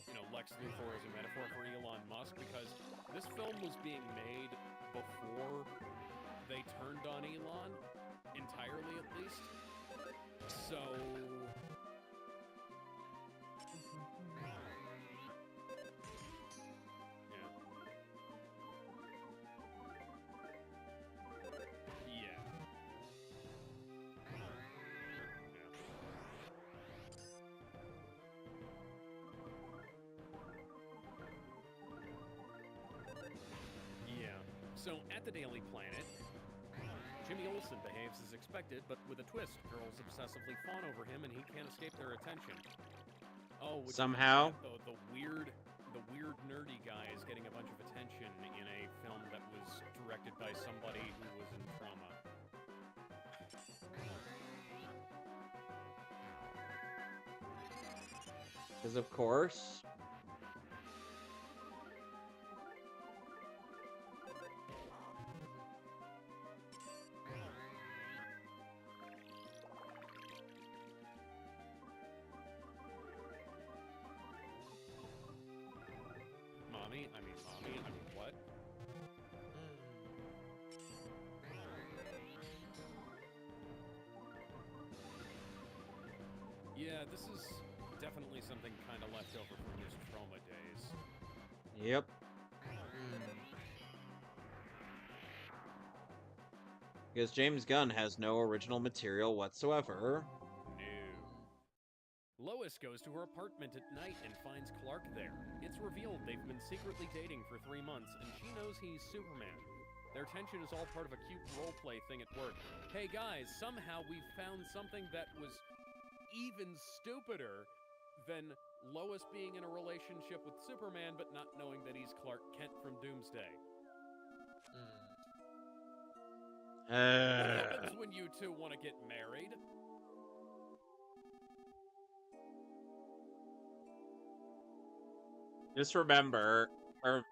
you know, Lex Luthor as a metaphor for Elon Musk, because this film was being made before they turned on Elon, entirely at least. So... Yeah. Yeah. So, at the Daily Planet, Jimmy Olsen behaves as expected, but with a twist. Girls obsessively fawn over him, and he can't escape their attention. Oh, which Somehow? the weird nerdy guy is getting a bunch of attention in a film that was directed by somebody who was in trauma. Because of course. Mommy, I mean what? Yeah, this is definitely something kind of left over from his trauma days. Yep. Because James Gunn has no original material whatsoever. No. Lois goes to her apartment at night and finds Clark there. It's revealed they've been secretly dating for 3 months, and she knows he's Superman. Their tension is all part of a cute roleplay thing at work. Hey guys, somehow we found something that was even stupider than Lois being in a relationship with Superman but not knowing that he's Clark Kent from Doomsday. What happens when you two want to get married? Just remember, or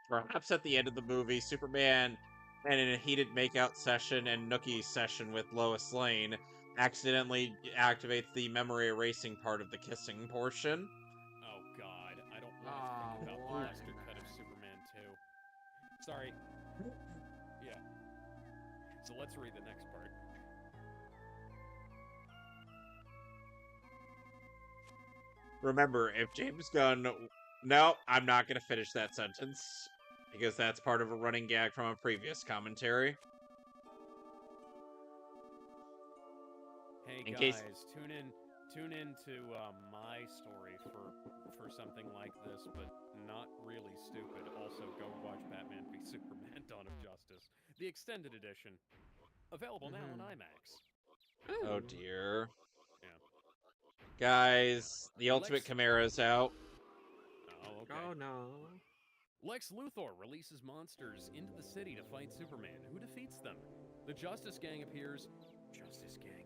perhaps at the end of the movie, Superman, and in a heated makeout session and nookie session with Lois Lane, accidentally activates the memory erasing part of the kissing portion. Oh god, I don't want to think about the what? Lester cut of Superman 2. Sorry. Yeah. So let's read the next part. Remember, if James Gunn... No, I'm not going to finish that sentence, because that's part of a running gag from a previous commentary. Hey In guys, case- tune in to my story for something like this, but not really stupid. Also, go watch Batman v Superman: Dawn of Justice, the extended edition. Available now on Mhm. IMAX. Oh dear. Yeah. Guys, the Ultimate Lex- Chimera's out. Oh, okay. Oh no. Lex Luthor releases monsters into the city to fight Superman, who defeats them. The Justice Gang appears. Justice Gang.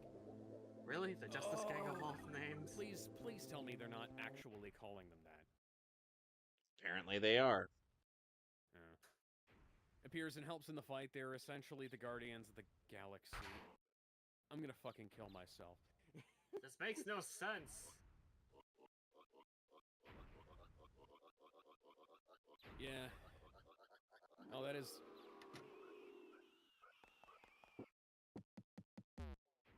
Really? The Justice Gang of all names? Please tell me they're not actually calling them that. Apparently they are. Yeah. Appears and helps in the fight. They're essentially the Guardians of the Galaxy. I'm gonna fucking kill myself. This makes no sense. Yeah. Oh, that is...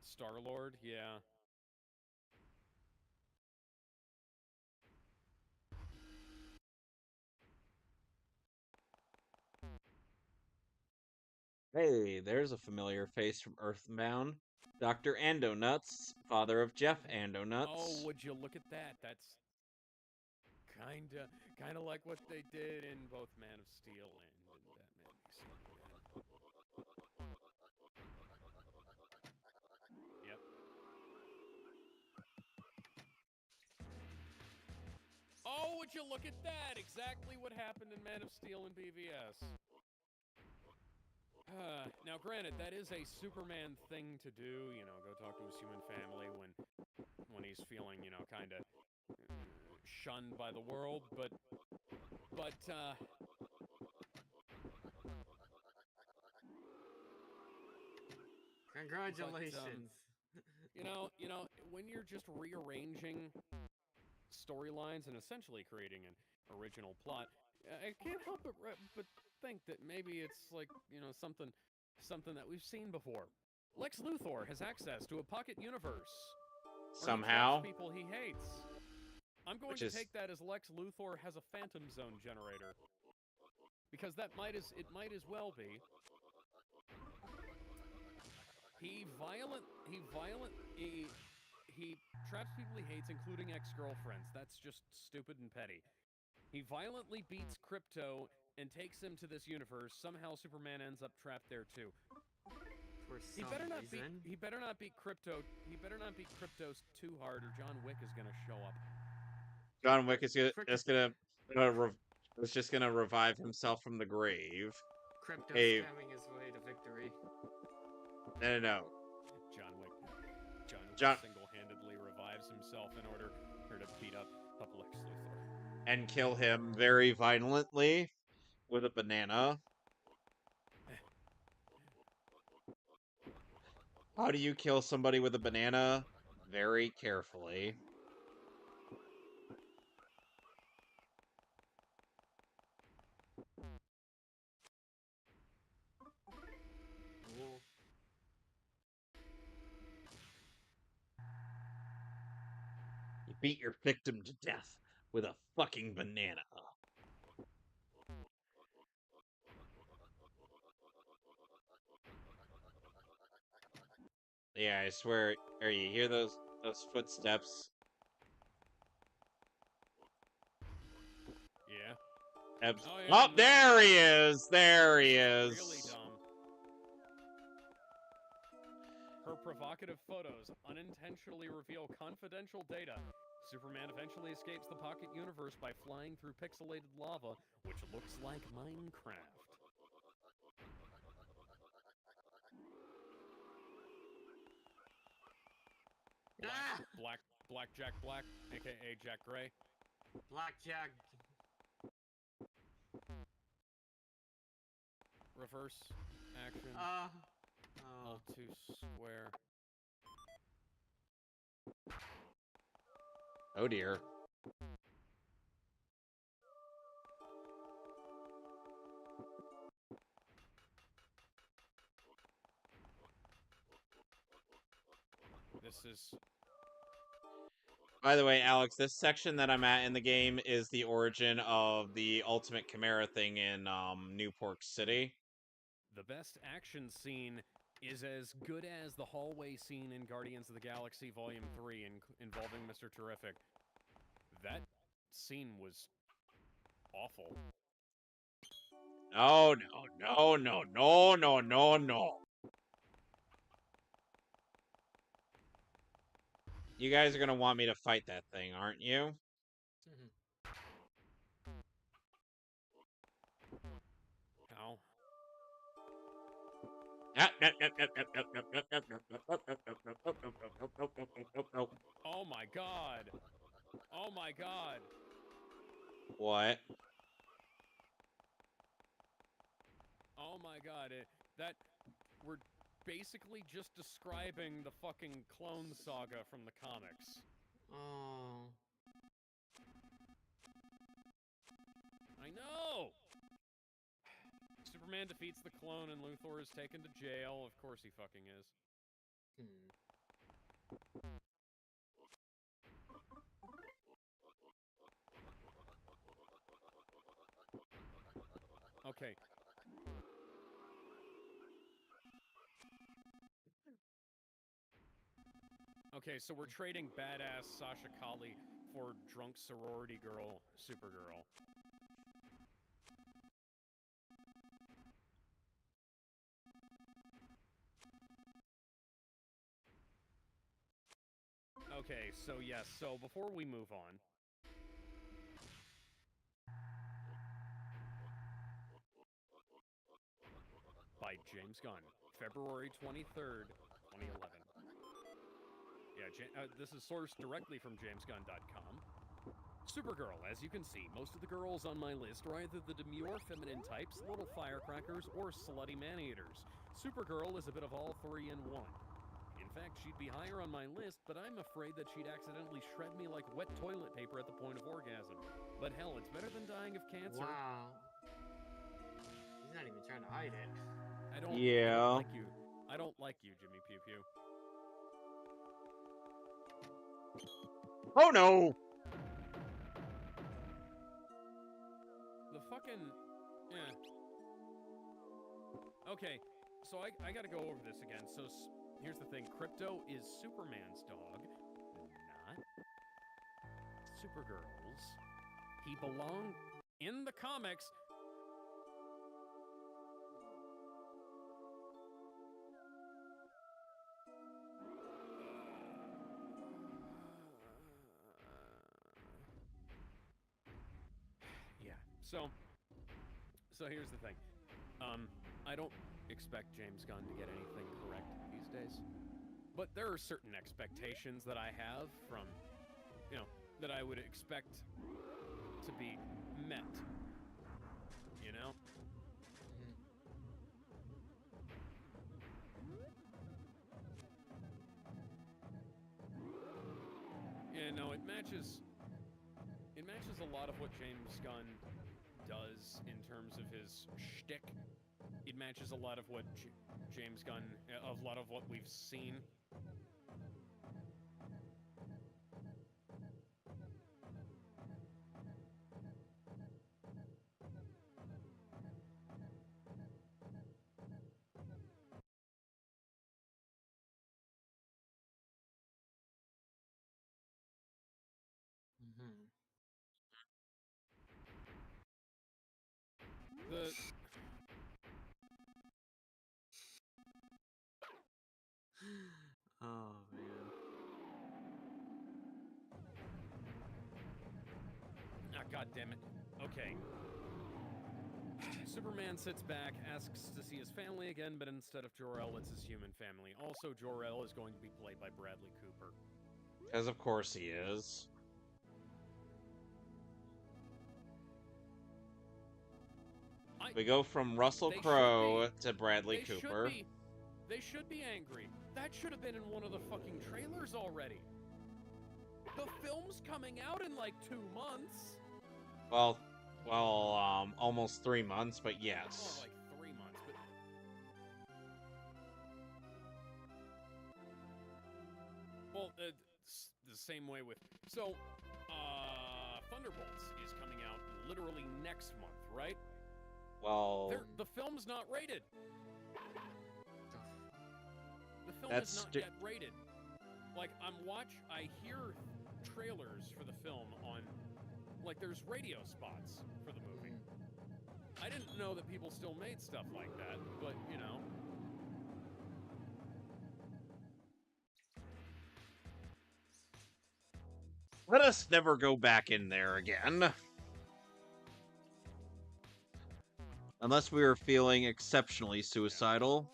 Star-Lord? Yeah. Hey, there's a familiar face from Earthbound. Dr. Andonuts, father of Jeff Andonuts. Oh, would you look at that? That's kinda like what they did in both Man of Steel and in Batman v Superman. Yep. Oh, would you look at that? Exactly what happened in Man of Steel and BVS. Now, granted, that is a Superman thing to do. You know, go talk to his human family when he's feeling, you know, kind of shunned by the world. But Congratulations. you know, when you're just rearranging storylines and essentially creating an original plot, I can't help but think that maybe it's like, you know, something that we've seen before. Lex Luthor has access to a pocket universe where he Somehow. traps people he hates. I'm going to take that as Lex Luthor has a Phantom Zone generator, because it might as well be. He traps people he hates, including ex-girlfriends. That's just stupid and petty. He violently beats Krypto and takes him to this universe. Somehow Superman ends up trapped there too. For He some better not reason. beat Krypto. He better not beat Krypto too hard, or John Wick is gonna show up. John Wick is just gonna revive himself from the grave. Crypto Hey. scamming his way to victory. No. John Wick single-handedly revives himself in order to beat up Lex Luthor. And kill him very violently with a banana. How do you kill somebody with a banana? Very carefully. Ooh. You beat your victim to death with a fucking banana. Yeah, I swear. You hear those footsteps? Yeah. Oh, there he is! There he is! Really dumb. Her provocative photos unintentionally reveal confidential data. Superman eventually escapes the pocket universe by flying through pixelated lava, which looks like Minecraft. Blackjack Black, aka Jack Gray. Blackjack. Reverse action. All too square. Oh dear. This is... By the way, Alex, this section that I'm at in the game is the origin of the Ultimate Chimera thing in New Pork City. The best action scene is as good as the hallway scene in Guardians of the Galaxy Volume 3 involving Mr. Terrific. That scene was awful. No. You guys are gonna want me to fight that thing, aren't you? Ow. Oh my god. Oh my god. What? Oh my god. That we're basically just describing the fucking Clone Saga from the comics. Oh. I know! Superman defeats the clone and Luthor is taken to jail. Of course he fucking is. Okay. Okay, so we're trading badass Sasha Kali for drunk sorority girl Supergirl. Okay, so yes, so before we move on, by James Gunn, February 23rd, 2011. Yeah, this is sourced directly from jamesgunn.com. Supergirl, as you can see, most of the girls on my list are either the demure feminine types, little firecrackers, or slutty man-eaters. Supergirl is a bit of all three in one. In fact, she'd be higher on my list, but I'm afraid that she'd accidentally shred me like wet toilet paper at the point of orgasm. But hell, it's better than dying of cancer. Wow. He's not even trying to hide it. I don't like you. I don't like you, Jimmy Pew Pew. Oh no! The fucking... yeah. Okay, so I gotta go over this again. So here's the thing. Crypto is Superman's dog, not Supergirl's. He belonged in the comics. Yeah, so here's the thing. I don't expect James Gunn to get anything correct these days. But there are certain expectations that I have from, you know, that I would expect to be met. You know? Yeah, no, it matches a lot of what James Gunn does in terms of his shtick. It matches a lot of what James Gunn, a lot of what we've seen. The Oh, man. God damn it. Okay. Superman sits back, asks to see his family again, but instead of Jor-El, it's his human family. Also, Jor-El is going to be played by Bradley Cooper. Because of course he is. We go from Russell Crowe to Bradley Cooper. They should be angry. That should have been in one of the fucking trailers already. The film's coming out in like 2 months. Well, almost 3 months, but yes. Oh, like 3 months, but... Well, the same way with... So, Thunderbolts is coming out literally next month, right? Well... The film's not rated. The film is not yet rated. Like, I hear trailers for the film on... Like, there's radio spots for the movie. I didn't know that people still made stuff like that, but, you know. Let us never go back in there again. Unless we were feeling exceptionally suicidal.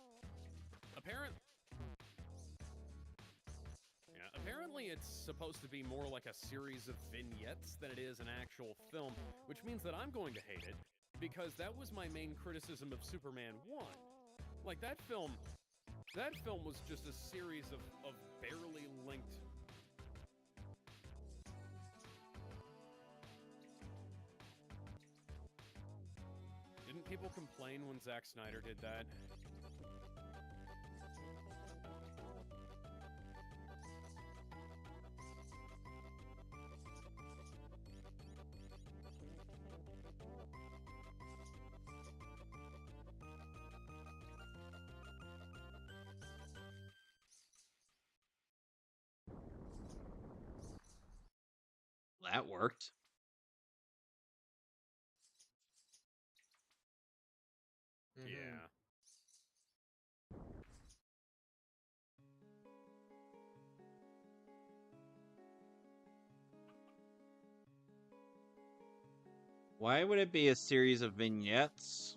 Apparently it's supposed to be more like a series of vignettes than it is an actual film, which means that I'm going to hate it, because that was my main criticism of Superman 1. Like, that film was just a series of barely linked... Didn't people complain when Zack Snyder did that? That worked. Yeah. Why would it be a series of vignettes?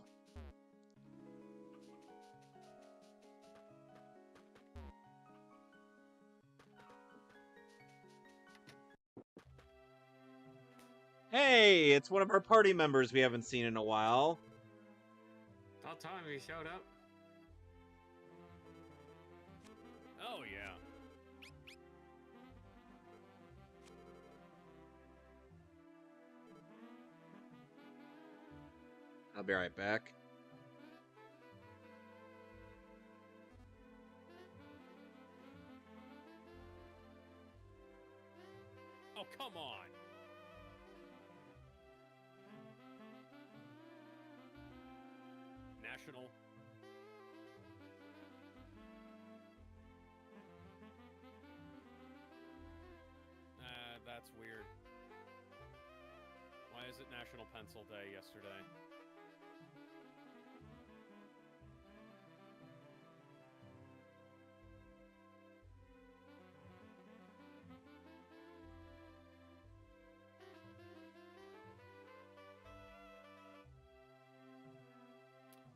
Hey, it's one of our party members we haven't seen in a while. About time he showed up. Oh, yeah. I'll be right back. Oh, come on! National. That's weird. Why is it National Pencil Day yesterday?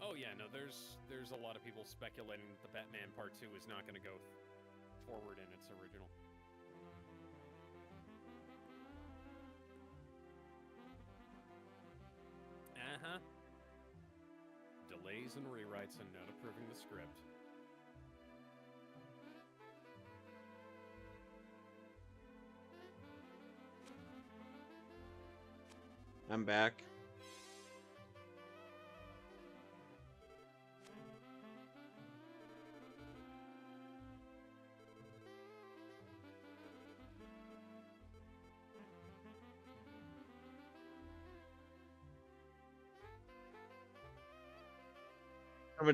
Oh yeah, no, there's a lot of people speculating that the Batman Part 2 is not going to go forward in its original. Uh-huh. Delays and rewrites and not approving the script. I'm back.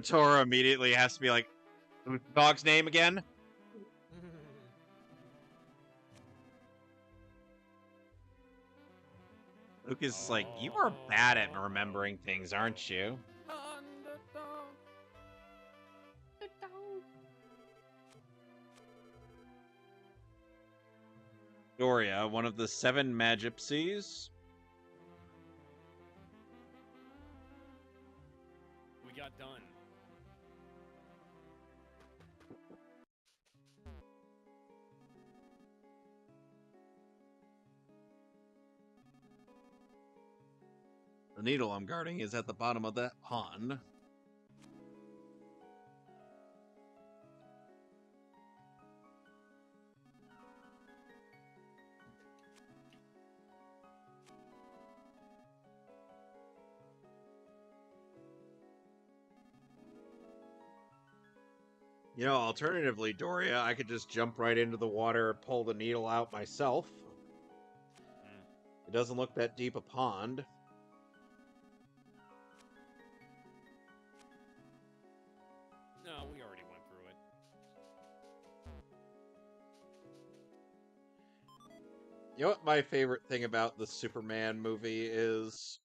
Tora immediately has to be like, what's the dog's name again? Luke is like, you are bad at remembering things, aren't you? Doria, one of the 7 Magipsies. We got done. The needle I'm guarding is at the bottom of that pond. You know, alternatively, Doria, I could just jump right into the water, pull the needle out myself. It doesn't look that deep a pond. No, we already went through it. You know what my favorite thing about the Superman movie is?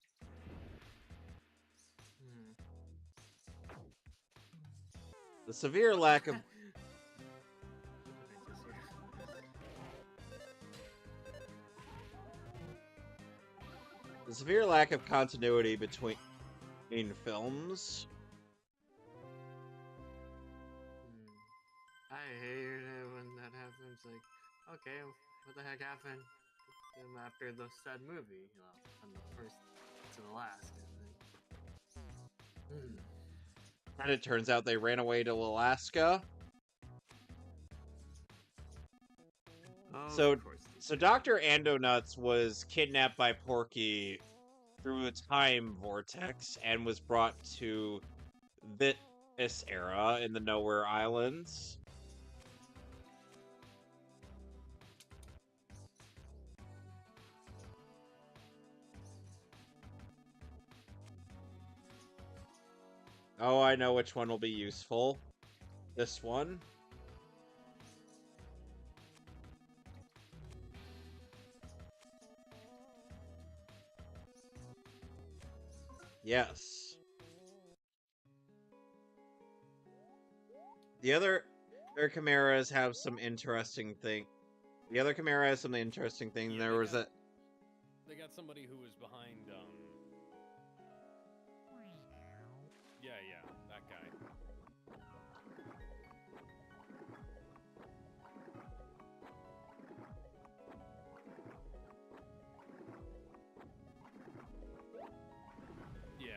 The severe lack of... The severe lack of continuity between films. I hate it when that happens. Like, okay, what the heck happened after the said movie? From the first to the last. And it turns out they ran away to Alaska. Oh, So Dr. Andonuts was kidnapped by Porky through a time vortex and was brought to this era in the Nowhere Islands. Oh, I know which one will be useful. This one. Yes. The other chimeras have some interesting thing. The other chimera has some interesting thing. Yeah, There was a... They got somebody who was behind, Yeah, that guy. Yeah,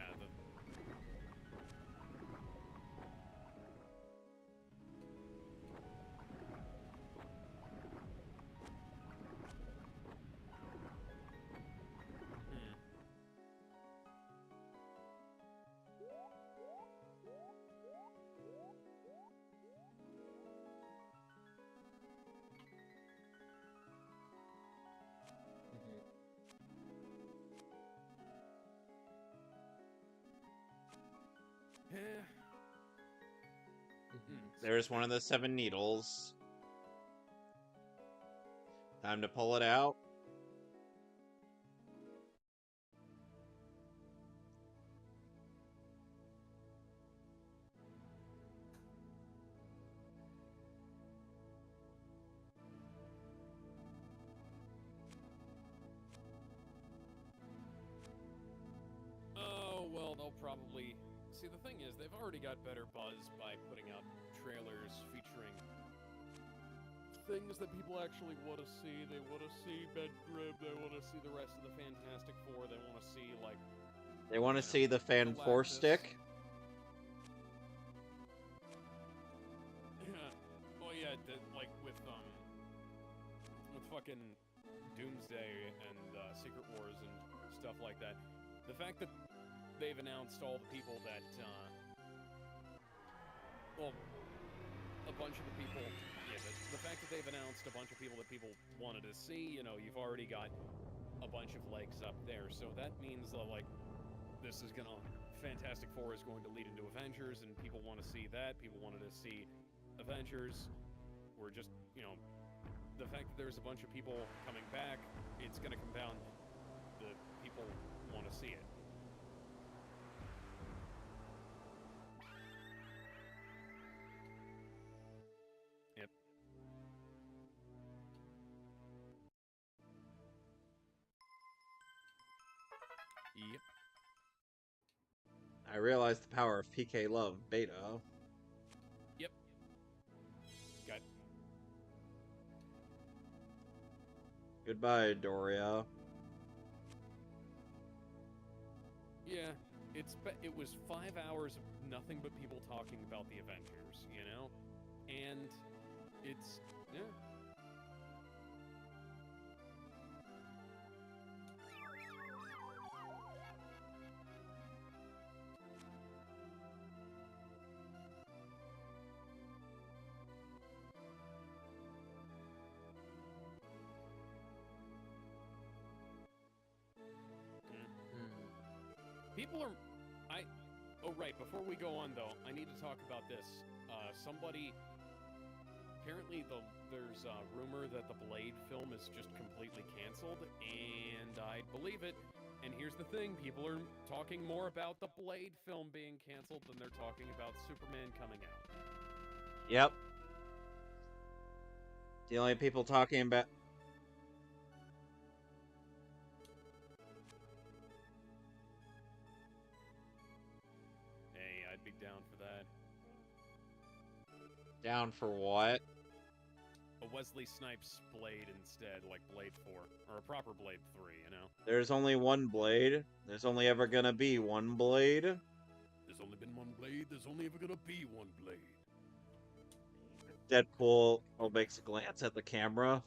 There's one of the 7 needles. Time to pull it out. Oh, well, they'll probably... See, the thing is, they've already got better buzz by putting out trailers featuring things that people actually want to see. They want to see Ben Grimm, they want to see the rest of the Fantastic Four, they want to see, like... They want to see the Fan 4 stick. Yeah. Well, yeah, like, with fucking Doomsday and Secret Wars and stuff like that. The fact that they've announced all the people that, well, a bunch of the people, yeah, the fact that they've announced a bunch of people that people wanted to see, you know, you've already got a bunch of legs up there, so that means that, like, this is gonna, Fantastic Four is going to lead into Avengers, and people want to see that, people wanted to see Avengers, we're just, you know, the fact that there's a bunch of people coming back, it's gonna compound the people want to see it. Yep. Yep. I realized the power of PK Love Beta. Yep. Got. Goodbye, Doria. Yeah, it was 5 hours of nothing but people talking about the Avengers, you know? And it's, yeah. People are... Oh, right, before we go on, though, I need to talk about this. Somebody... Apparently, there's a rumor that the Blade film is just completely canceled, and I believe it. And here's the thing, people are talking more about the Blade film being canceled than they're talking about Superman coming out. Yep. The only people talking about... Down for what? A Wesley Snipes blade instead, like Blade 4. Or a proper Blade 3, you know? There's only one blade. There's only ever gonna be one blade. There's only been one blade, there's only ever gonna be one blade. Deadpool makes a glance at the camera.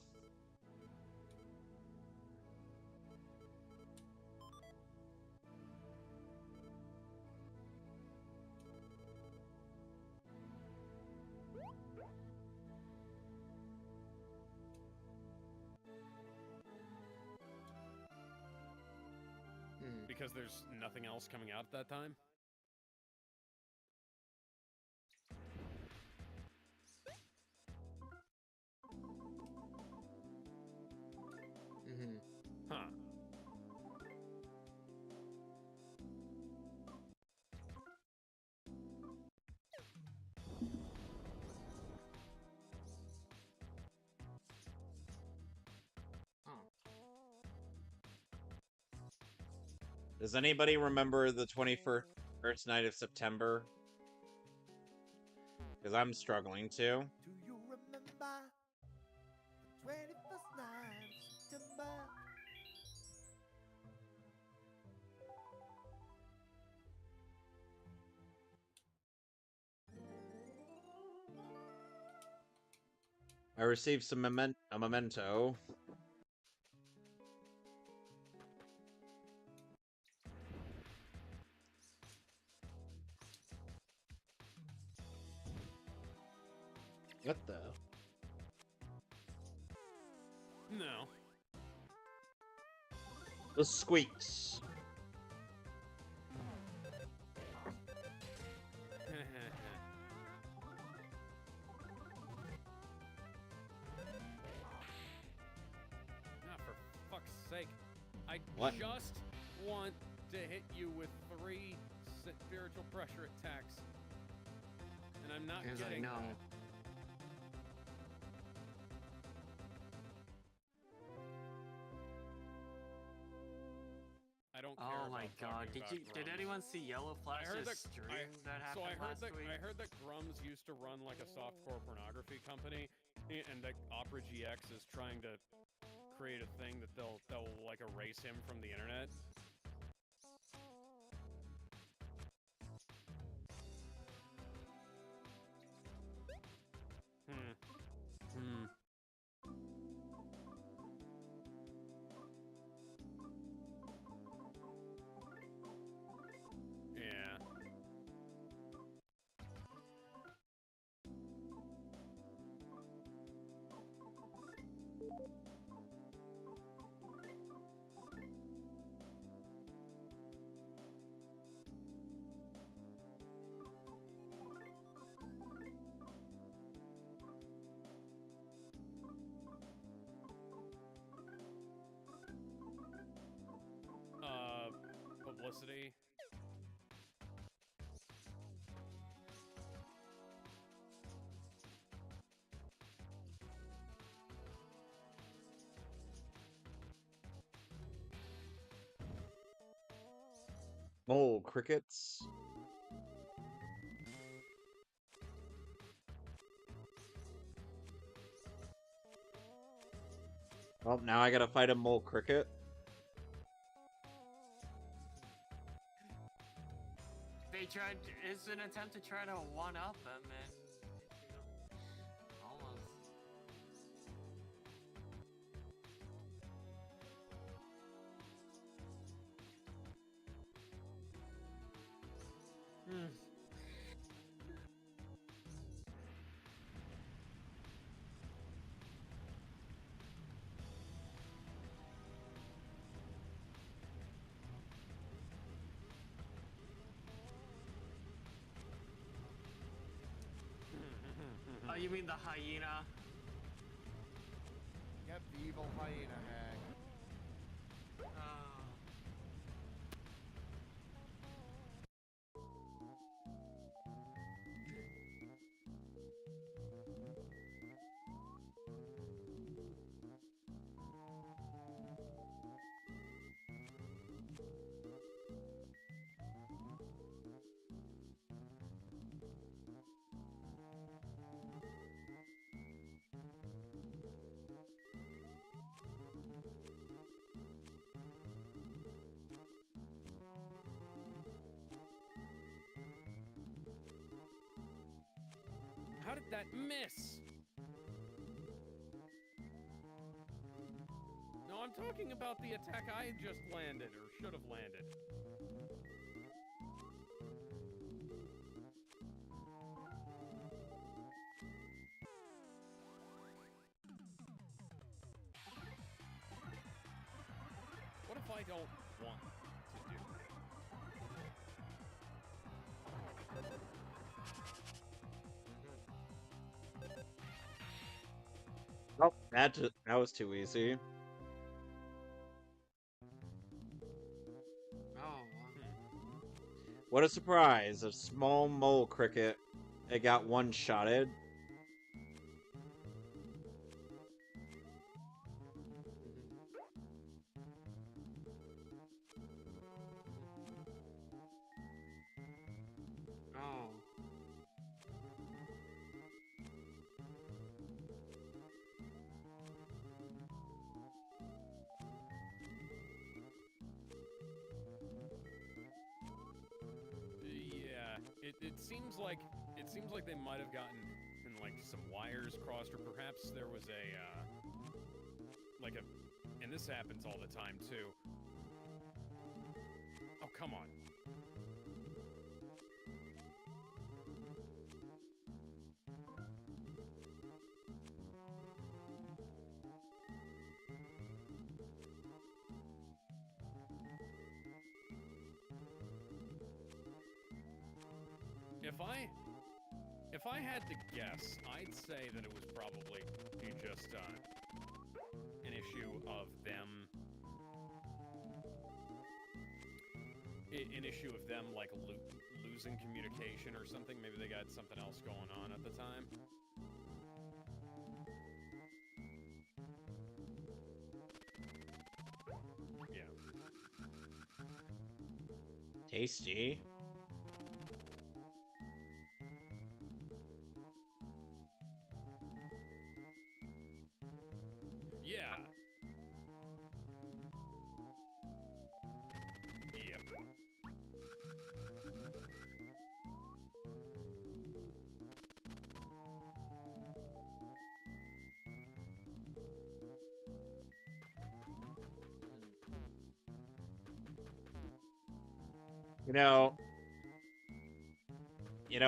Because there's nothing else coming out at that time? Huh. Does anybody remember the 21st night of September? Because I'm struggling to. Do you remember the 21st night of September? I received some a memento. What the? No. The squeaks. Not for fuck's sake. I What? just want to hit you with 3 spiritual pressure attacks. And I'm not Because I getting know. that. I don't care Oh about my god, talking about did Grums. anyone see Yellow Flash's stream that So happened last week? I heard that Grums used to run like a softcore pornography company, and that Opera GX is trying to create a thing that they'll like erase him from the internet. Hmm. Yeah. Publicity. Mole crickets. Well, now I gotta fight a mole cricket. They tried. It's an attempt to try to one up him, and almost. Oh, you mean the hyena? Yep, the evil hyena hag. that miss? No, I'm talking about the attack I just landed, or should have landed. What if I don't want to do that? Oh, that was too easy. Oh, wow. What a surprise! A small mole cricket that got one-shotted. Oh. Yeah, it seems like they might have gotten like some wires crossed, or perhaps there was a and this happens all the time too. Oh, come on. If I had to guess, I'd say that it was probably just an issue of them, like losing communication or something. Maybe they got something else going on at the time. Yeah. Tasty. Yeah. Yep.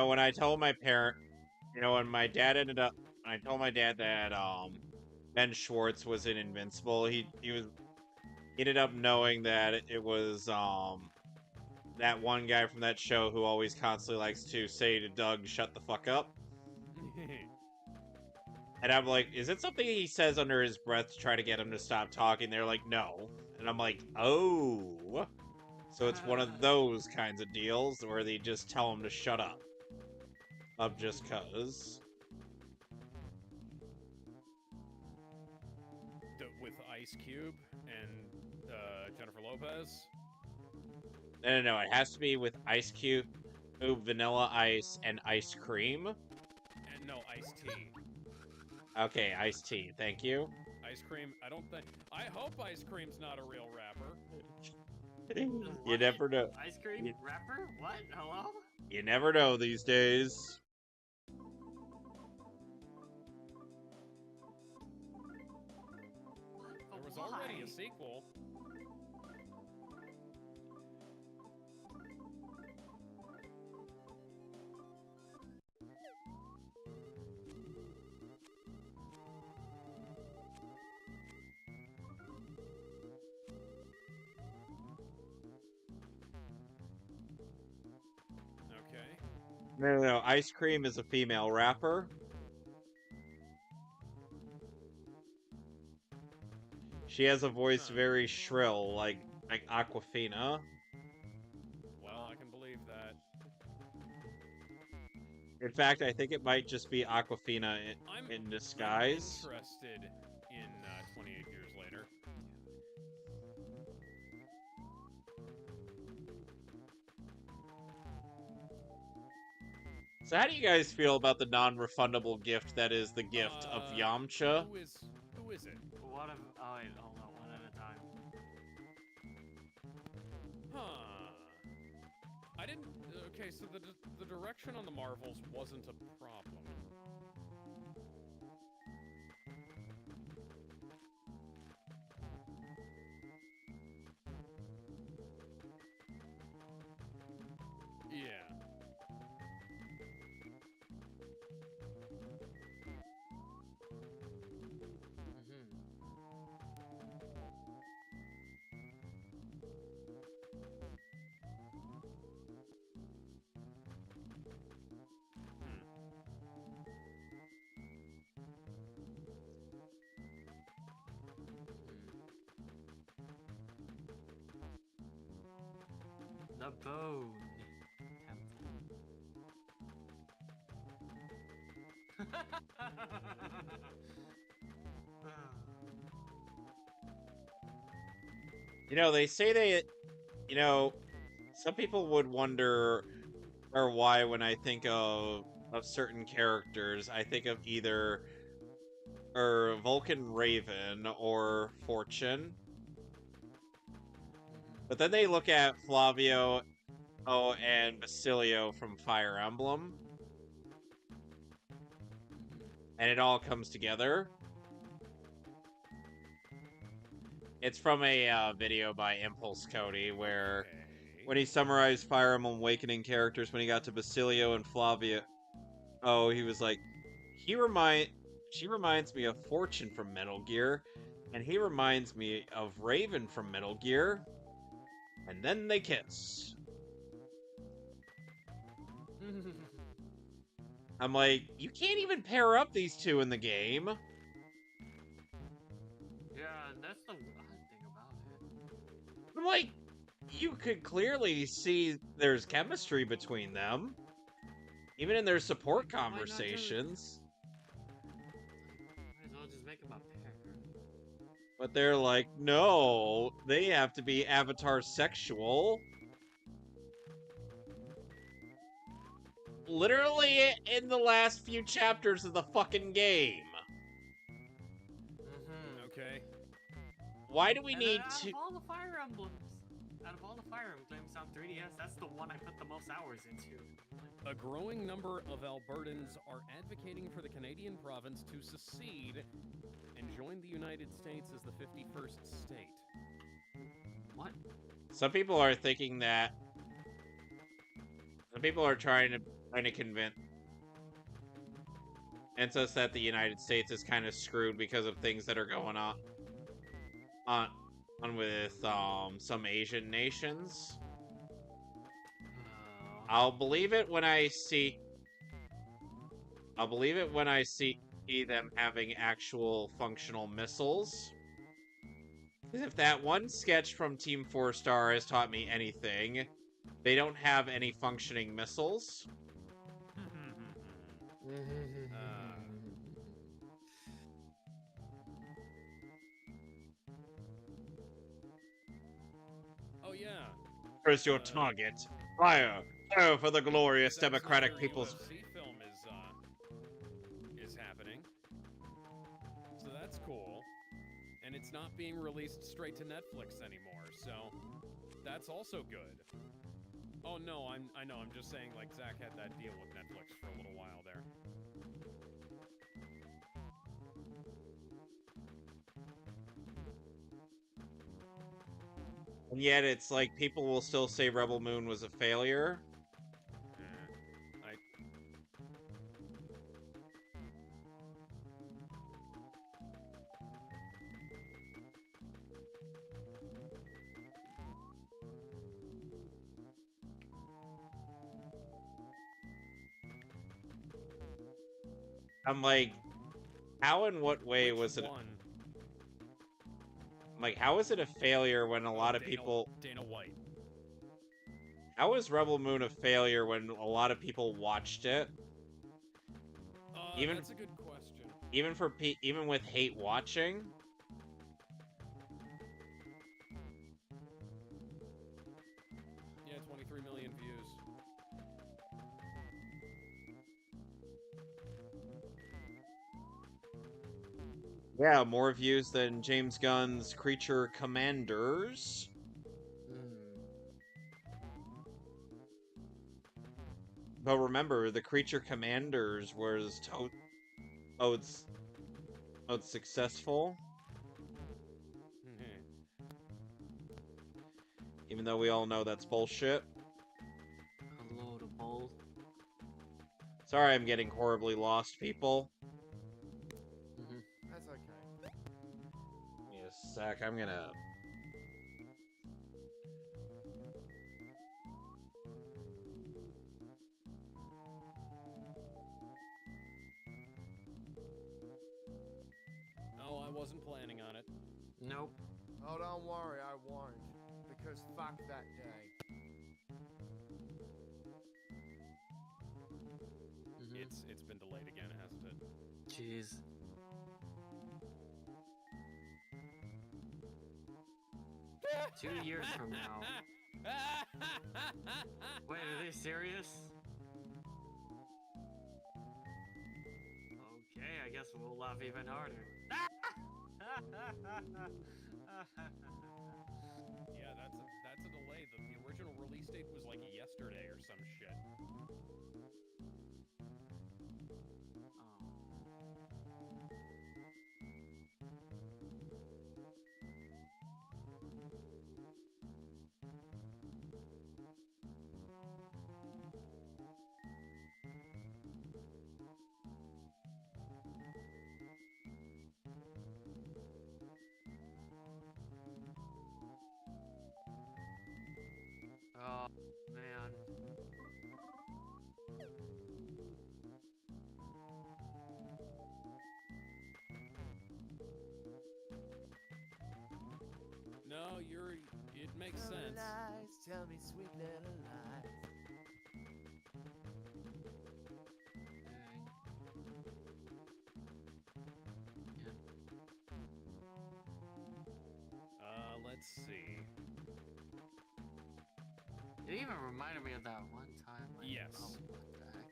When I told my parent, when my dad ended up, when I told my dad that Ben Schwartz was in Invincible, he ended up knowing that it was that one guy from that show who always constantly likes to say to Doug, "Shut the fuck up." And I'm like, is it something he says under his breath to try to get him to stop talking? They're like, no. And I'm like, oh. So it's one of those kinds of deals where they just tell him to shut up. Just cuz. With Ice Cube and Jennifer Lopez. No. It has to be with Ice Cube, Vanilla Ice, and ice cream. And no, iced tea. Okay, iced tea. Thank you. Ice cream. I hope Ice Cream's not a real rapper. You What? never know. Ice cream rapper? What? Hello? You never know these days. There was already a sequel. Okay. No. Ice cream is a female rapper. She has a voice very shrill, like Aquafina. Well, I can believe that. In fact, I think it might just be Aquafina in disguise. I'm interested in 28 years later. So how do you guys feel about the non-refundable gift that is the gift of Yamcha? Who is it? What if... Oh, wait, hold on, one at a time. Huh. I didn't... Okay, so the direction on the Marvels wasn't a problem. The bone. You know, they say they, you know, some people would wonder or why when I think of certain characters, I think of either Vulcan Raven or Fortune. But then they look at Flavio and Basilio from Fire Emblem. And it all comes together. It's from a video by Impulse Cody where when he summarized Fire Emblem Awakening characters when he got to Basilio and Flavio, he was like, she reminds me of Fortune from Metal Gear, and he reminds me of Raven from Metal Gear, and then they kiss. I'm like, you can't even pair up these two in the game. Yeah, that's the odd thing about it. I'm like, you could clearly see there's chemistry between them. Even in their support conversations. Might as well just make them a pair. But they're like, no, they have to be Avatar sexual. Literally in the last few chapters of the fucking game. Okay. Why do we And need out to... of all the Fire Emblems, out of all the Fire Emblems on 3DS, that's the one I put the most hours into. A growing number of Albertans are advocating for the Canadian province to secede and join the United States as the 51st state. What? Some people are thinking that... Some people are trying to convince us that the United States is kind of screwed because of things that are going on with some Asian nations. I'll believe it when I see them having actual functional missiles. Because if that one sketch from Team 4 Star has taught me anything, they don't have any functioning missiles. Oh yeah. Where's your target? Fire! Oh, for the glorious Zack democratic Snyder people's... UFC film is happening. So that's cool. And it's not being released straight to Netflix anymore, so that's also good. Oh no, I know, I'm just saying like Zach had that deal with Netflix for a little while there. And yet it's like people will still say Rebel Moon was a failure. I'm like, how and what way was it? I'm like, how is it a failure when a lot of people... Dana White. How is Rebel Moon a failure when a lot of people watched it? That's a good question. Even with hate watching? Yeah, 23 million views. Yeah, more views than James Gunn's Creature Commanders. But remember, the Creature Commanders was it's successful. Even though we all know that's bullshit. A load of bull. Sorry I'm getting horribly lost, people. That's okay. Give me a sec, I'm gonna... Oh, I wasn't planning on it. Nope. Oh, don't worry, I won't. Because fuck that day. been delayed again, hasn't it? Jeez. Two years from now. Wait, are they serious? Okay, I guess we'll laugh even harder. Yeah, that's a delay. The original release date was like yesterday or some shit. Oh, man. No, it makes Tell me sense. lies, tell me sweet little lies. Let's see. It even reminded me of that one time. Like, Yes. oh, what the heck?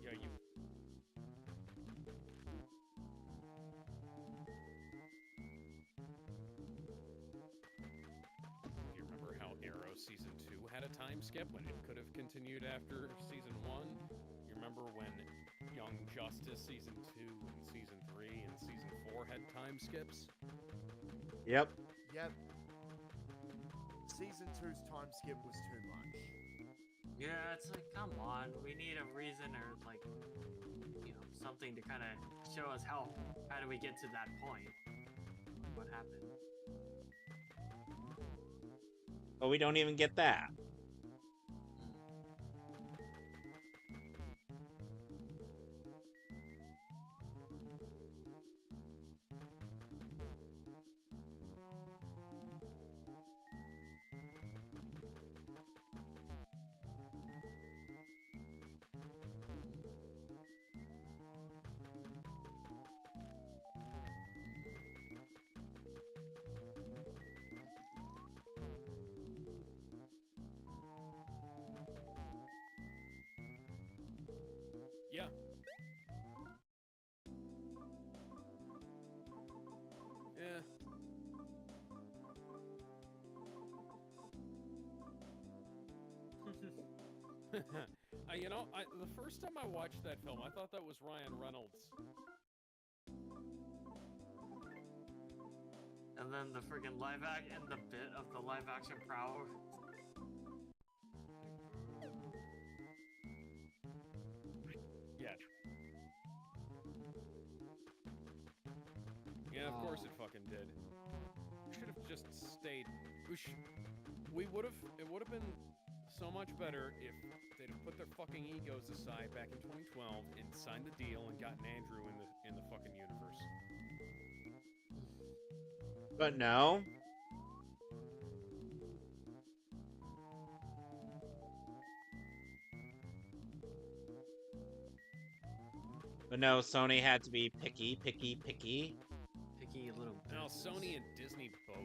Yeah, you. You remember how Arrow Season 2 had a time skip when it could have continued after Season 1? You remember when Young Justice Season 2 and Season 3 and Season 4 had time skips? Yep. Yep. Season 2's time skip was too much. Yeah, it's like, come on, we need a reason or like, you know, something to kind of show us how do we get to that point? What happened? But we don't even get that. Yeah. Yeah. The first time I watched that film, I thought that was Ryan Reynolds. And then the freaking live act and the bit of the live action Prowl. Yeah. Yeah, of course it fucking did. Should have just stayed. It would have been so much better if they'd have put their fucking egos aside back in 2012 and signed the deal and gotten Andrew in the fucking universe. But no. But no, Sony had to be picky. Picky little Now, bitches. Sony and Disney both.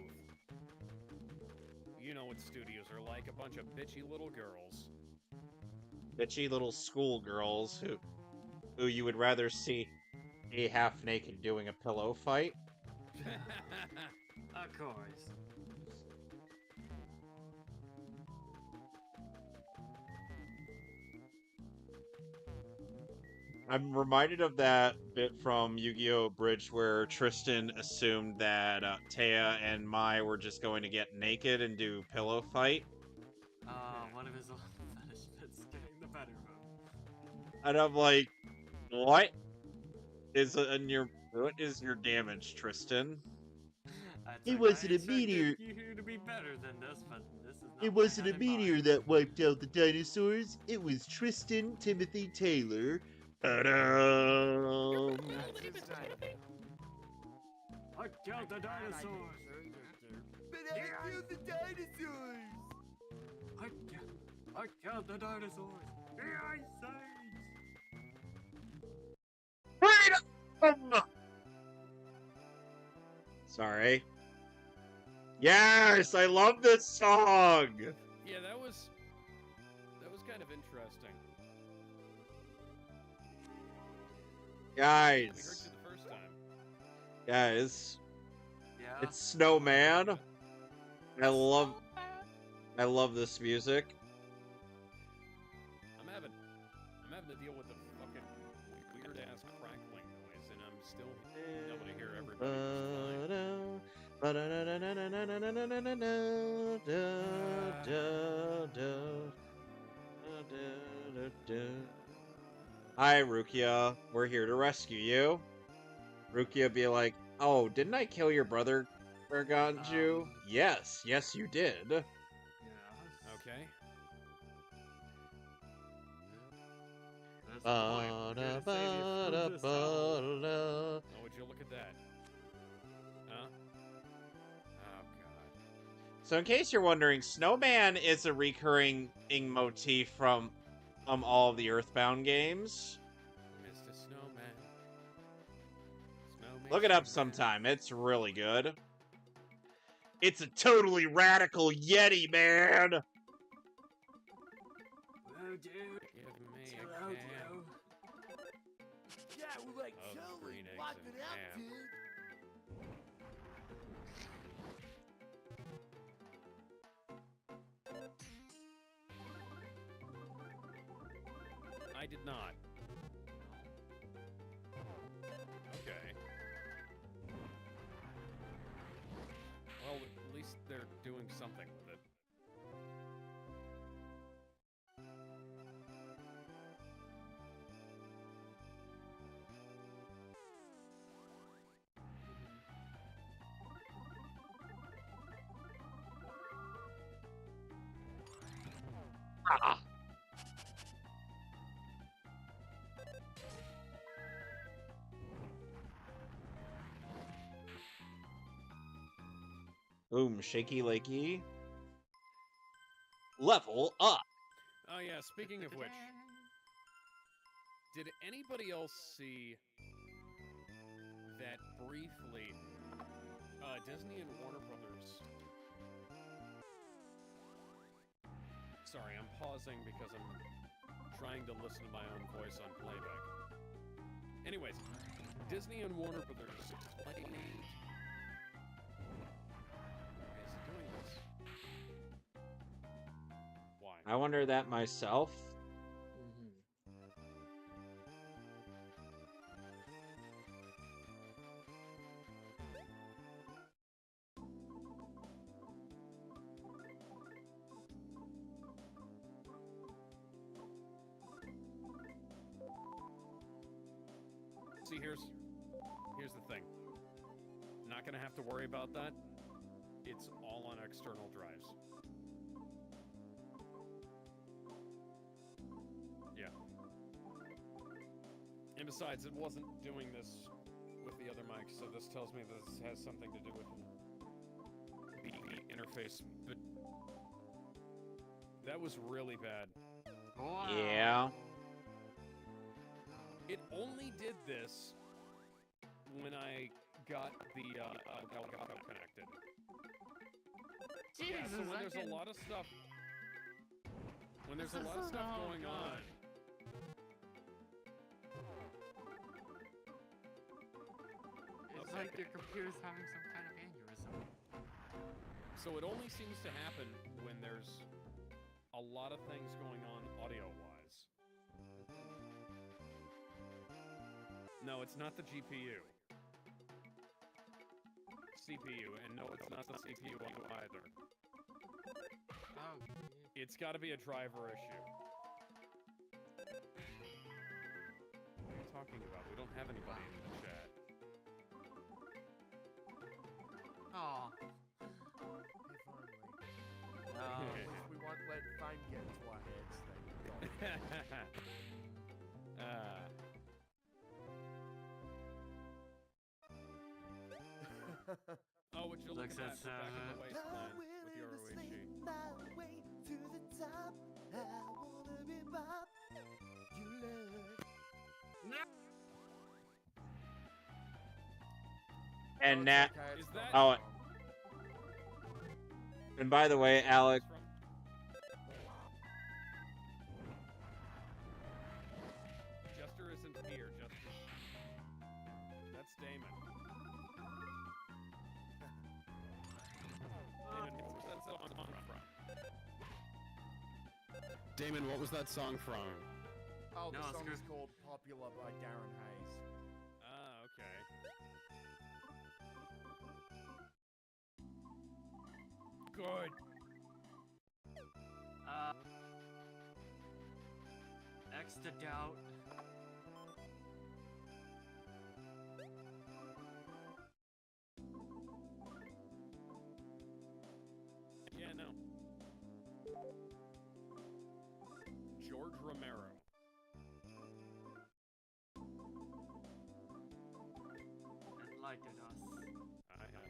You know what studios are like, a bunch of bitchy little girls. Bitchy little schoolgirls who you would rather see a half naked doing a pillow fight. Of course. I'm reminded of that bit from Yu-Gi-Oh! Bridge where Tristan assumed that Taya and Mai were just going to get naked and do pillow fight. One of his old fetish bits getting the better of him. And I'm like, what is your damage, Tristan? It's It like, wasn't I a meteor. expected you to be better than this, but this is not It what I wasn't had a in mind. meteor that wiped out the dinosaurs. It was Tristan Timothy Taylor. Ta-da! That's his name. I killed the dinosaurs! But I killed the dinosaurs! I killed the dinosaurs! The Ice Age! Freedom! Sorry. Yes, I love this song. Yeah, that was kind of interesting. We heard you Guys, the first time. guys, Yeah. it's Snowman. I love this music. I'm having to deal with the fucking weird ass crackling noise, and I'm still able to hear everybody. Hi, Rukia. We're here to rescue you. Rukia be like, oh, didn't I kill your brother, Garganju? Yes, you did. Yes. Okay. That's the point. We're here to save you from this hell. Oh, would you look at that? Huh? Oh god. So in case you're wondering, Snowman is a recurring motif from all of the Earthbound games. Mr. Snowman. Look it up sometime. It's really good. It's a totally radical Yeti, man! Oh, dude. Give me Chill a out, can yo. Yeah, we're like of chilling, green eggs wiping and out, ham. dude. I did not. Okay. Well, at least they're doing something with it. Ah. Boom, shaky lakey. Level up. Oh yeah, speaking of which, did anybody else see that briefly Disney and Warner Brothers... Sorry, I'm pausing because I'm trying to listen to my own voice on playback. Anyways, Disney and Warner Brothers explained... Why is it doing this? Why? I wonder that myself. See, here's the thing. Not gonna have to worry about that. It's all on external drives. Yeah. And besides, it wasn't doing this with the other mics, so this tells me this has something to do with the interface. But that was really bad. Wow. Yeah. It only did this when I got the Elgato connected. Yeah, so Jesus, when I there's can... a lot of stuff, when there's a This lot of is- stuff oh, going God. on, It's Okay. like your computer's having some kind of aneurysm. so it only seems to happen when there's a lot of things going on audio-wise. No, it's not the GPU. CPU, and no, it's not the CPU either. Oh, It's got to be a driver issue. What are you talking about? We don't have anybody in the chat. oh. Oh, would you look Looks at at that? We're back in the seven. wasteland with Yoruichi. My way to the top. I wanna be Bob. You love. And Nat. Is that- Oh, and by the way, Alec. Jester isn't here. Jester. That's Damon. Damon, what was that song from? Oh, the No, song screw- is called Popular by Darren Hayes. Ah, okay. Good. X to doubt. Yeah, no. George Romero. Enlighten us. I have.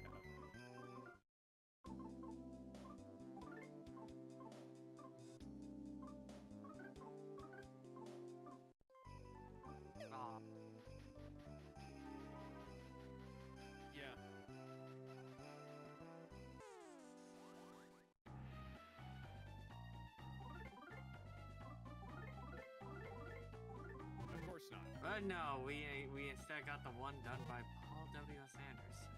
Ah. Yeah. Of course not. But no, we instead got the one done by Paul W.S. Anderson.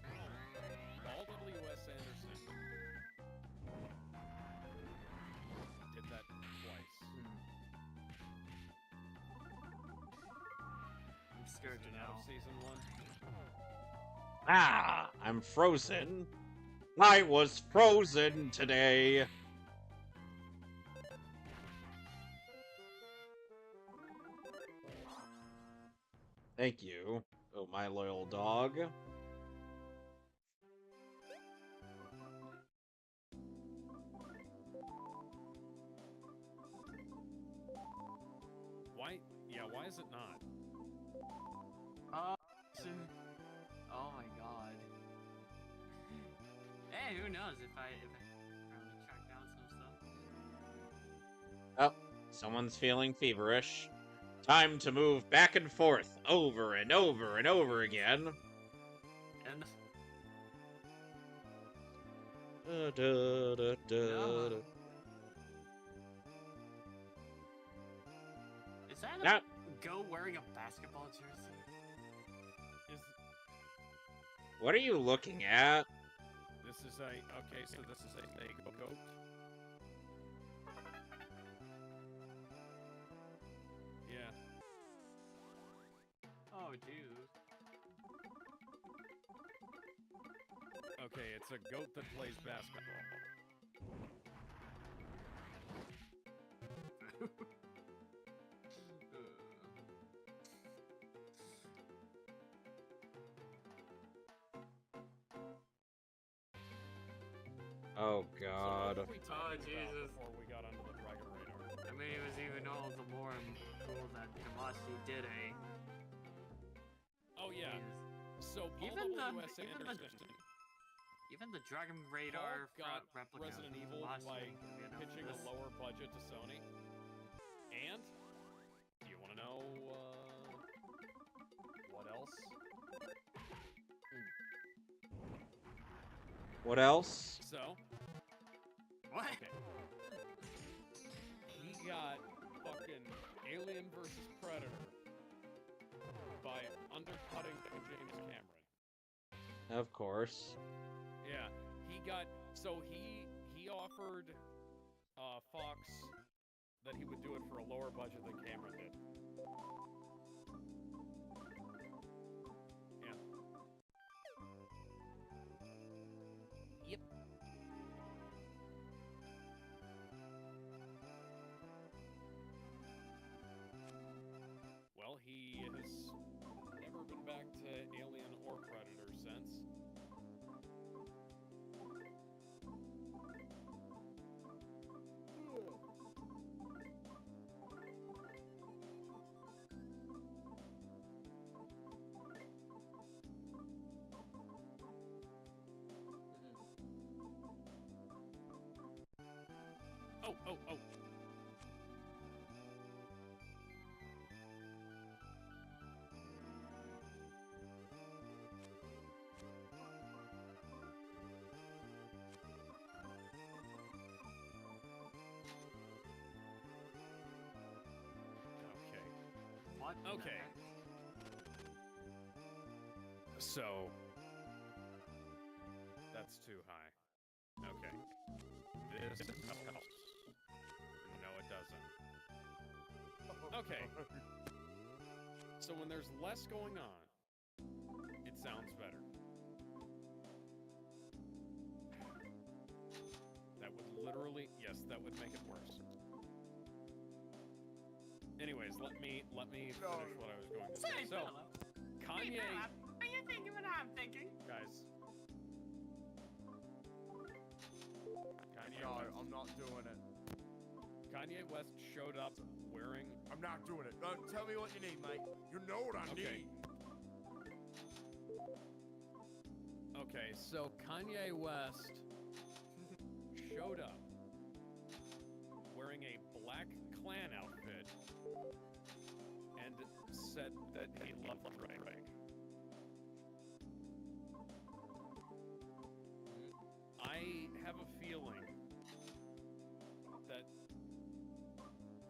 Paul W.S. Anderson did that twice. I'm scared to Out know. of season 1. Ah, I'm frozen. I was frozen today. Thank you, oh my loyal dog. Why? Yeah, why is it not? Oh my god. Hey, who knows if I probably track down some stuff. Oh, someone's feeling feverish. Time to move back and forth, over and over and over again. And Da. no. Is that Now- a goat wearing a basketball jersey? Is What are you looking at? this is a okay? So this is a goat. Yeah. Oh, dude. Okay, it's a goat that plays basketball. Oh So God. what were we talking about Jesus. before we got onto the Dragon Radar? I mean, it was even all the more cool that Damashi did a. Oh yeah. So Paul Even the- W.S. even the- Anderson Even the Dragon Radar got replica Resident of Evil Damashi by ain't gonna be enough for pitching a this. lower budget to Sony. And do you want to know what else? What else? So What? okay, he got fucking Alien vs Predator by undercutting James Cameron. Of course. Yeah, he got so he offered Fox that he would do it for a lower budget than Cameron did. Yeah. Yep. Well, he has never been back to Alien or Predator since. What? the Okay. heck? So that's too high. Okay. This helps. No, it doesn't. Okay. So when there's less going on, it sounds better. That would literally, yes, that would make it worse. Anyways, let me finish what I was going to say. So, Kanye, Are you thinking what I'm thinking? guys. Kanye No, West, I'm not doing it. Kanye West showed up wearing. I'm not doing it. Don't tell me what you need, mate. You know what I Okay. need. Okay, so Kanye West showed up wearing a black Klan outfit and said that he loved Drake. I have a feeling that,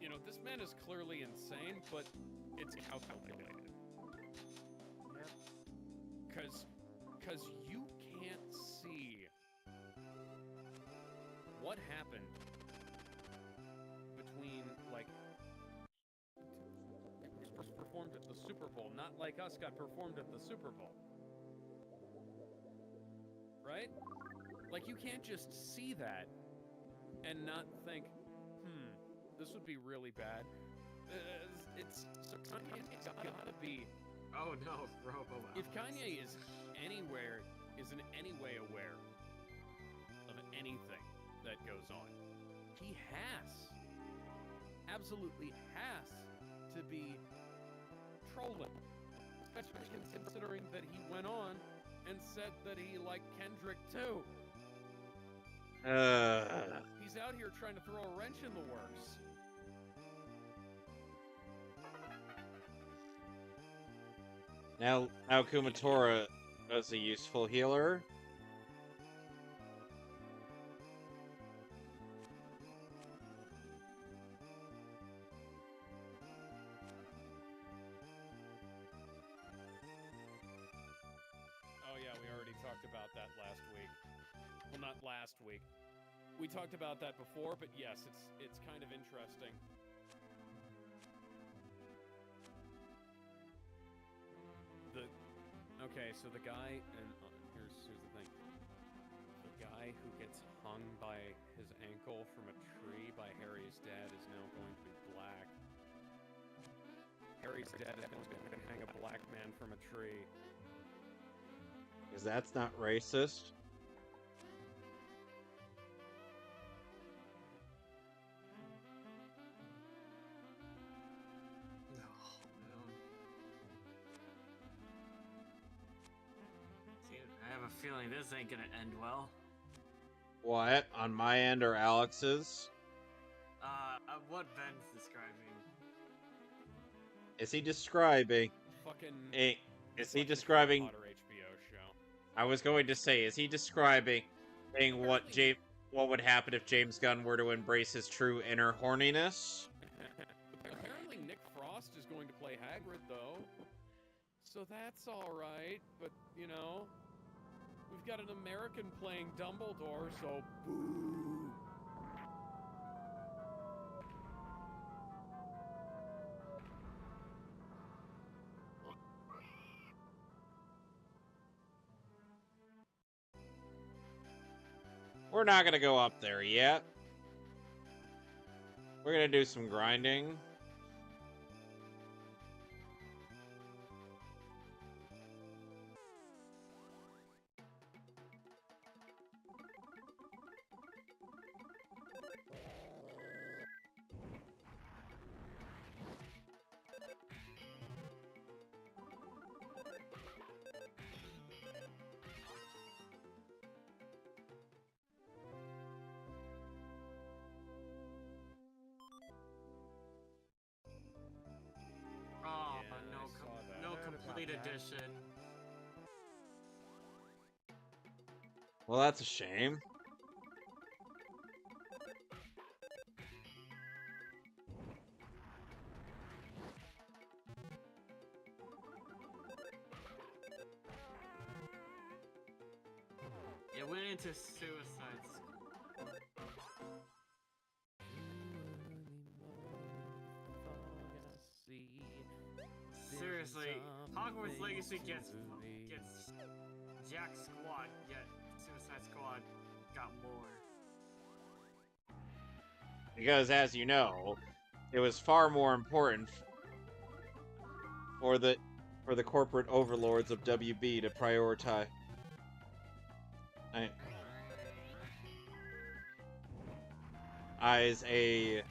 you know, this man is clearly insane, but it's calculated. Yep. Because you can't see what happened between, like, performed at the Super Bowl, not like us got performed at the Super Bowl. Right? Like, you can't just see that and not think, this would be really bad. It's gotta be. Oh no, Robo. If Kanye is in any way aware of anything that goes on, he absolutely has to be trolling. Especially considering that he went on and said that he liked Kendrick too. He's out here trying to throw a wrench in the works. Now Kumatora is a useful healer. Oh yeah, we already talked about that last week. Well, not last week. We talked about that before, but yes, it's kind of interesting. Okay, so the guy, and here's the thing. The guy who gets hung by his ankle from a tree by Harry's dad is now going to be black. Harry's dad is going to hang a black man from a tree. Because that's not racist. I have a feeling this ain't gonna end well. What? On my end or Alex's? What Ben's describing. Is he describing? Is he describing? Potter HBO show. I was going to say, is he describing what would happen if James Gunn were to embrace his true inner horniness? Apparently Nick Frost is going to play Hagrid, though. So that's alright, but, you know, we've got an American playing Dumbledore, so boo! We're not gonna go up there yet. We're gonna do some grinding. Oh, Yeah, I saw that. no complete edition. Well, that's a shame. into Suicide Squad. Seriously, Hogwarts Legacy gets Jack Squad, yet Suicide Squad got more. Because, as you know, it was far more important for the corporate overlords of WB to prioritize a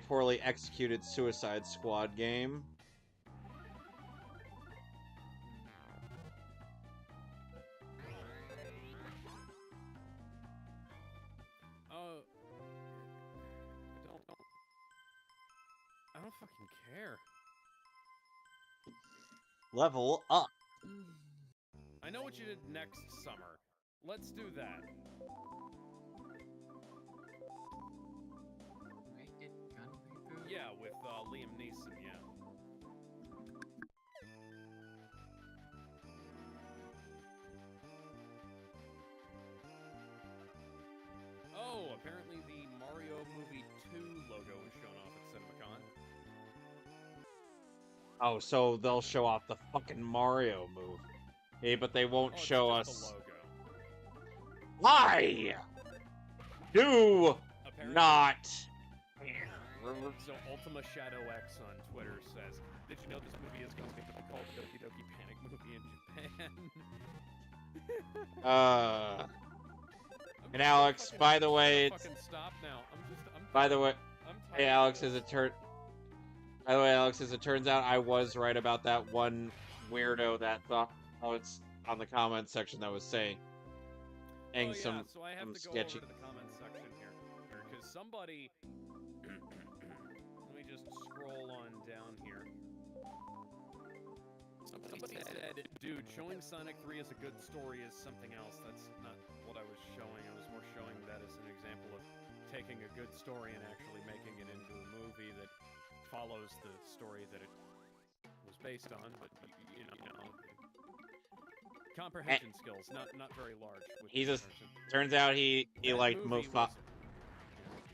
poorly executed Suicide Squad game. I don't fucking care. Level up. I know what you did next summer. Let's do that. Naked Gun reboot? Yeah, with Liam Neeson, yeah. Oh, apparently the Mario Movie 2 logo was shown off at CinemaCon. Oh, so they'll show off the fucking Mario move. Hey, but they won't show it's us. just the logo. Why? Do Apparently, not. So Ultima Shadow X on Twitter says, "Did you know this movie is going to be called Doki Doki Panic Movie in Japan?" And Alex, by the way, it's fucking stop now. by the way, I'm tired. hey Alex, as it turns out, I was right about that one weirdo that thought it's on the comment section that was saying So I have some to go sketchy. over to the comments section here, because somebody. Let me just scroll on down here. Somebody said, "Dude, showing Sonic 3 as a good story is something else." That's not what I was showing. I was more showing that as an example of taking a good story and actually making it into a movie that follows the story that it was based on. But you know, comprehension skills not very large. With He this just person. turns out he That liked movie Mufasa. was-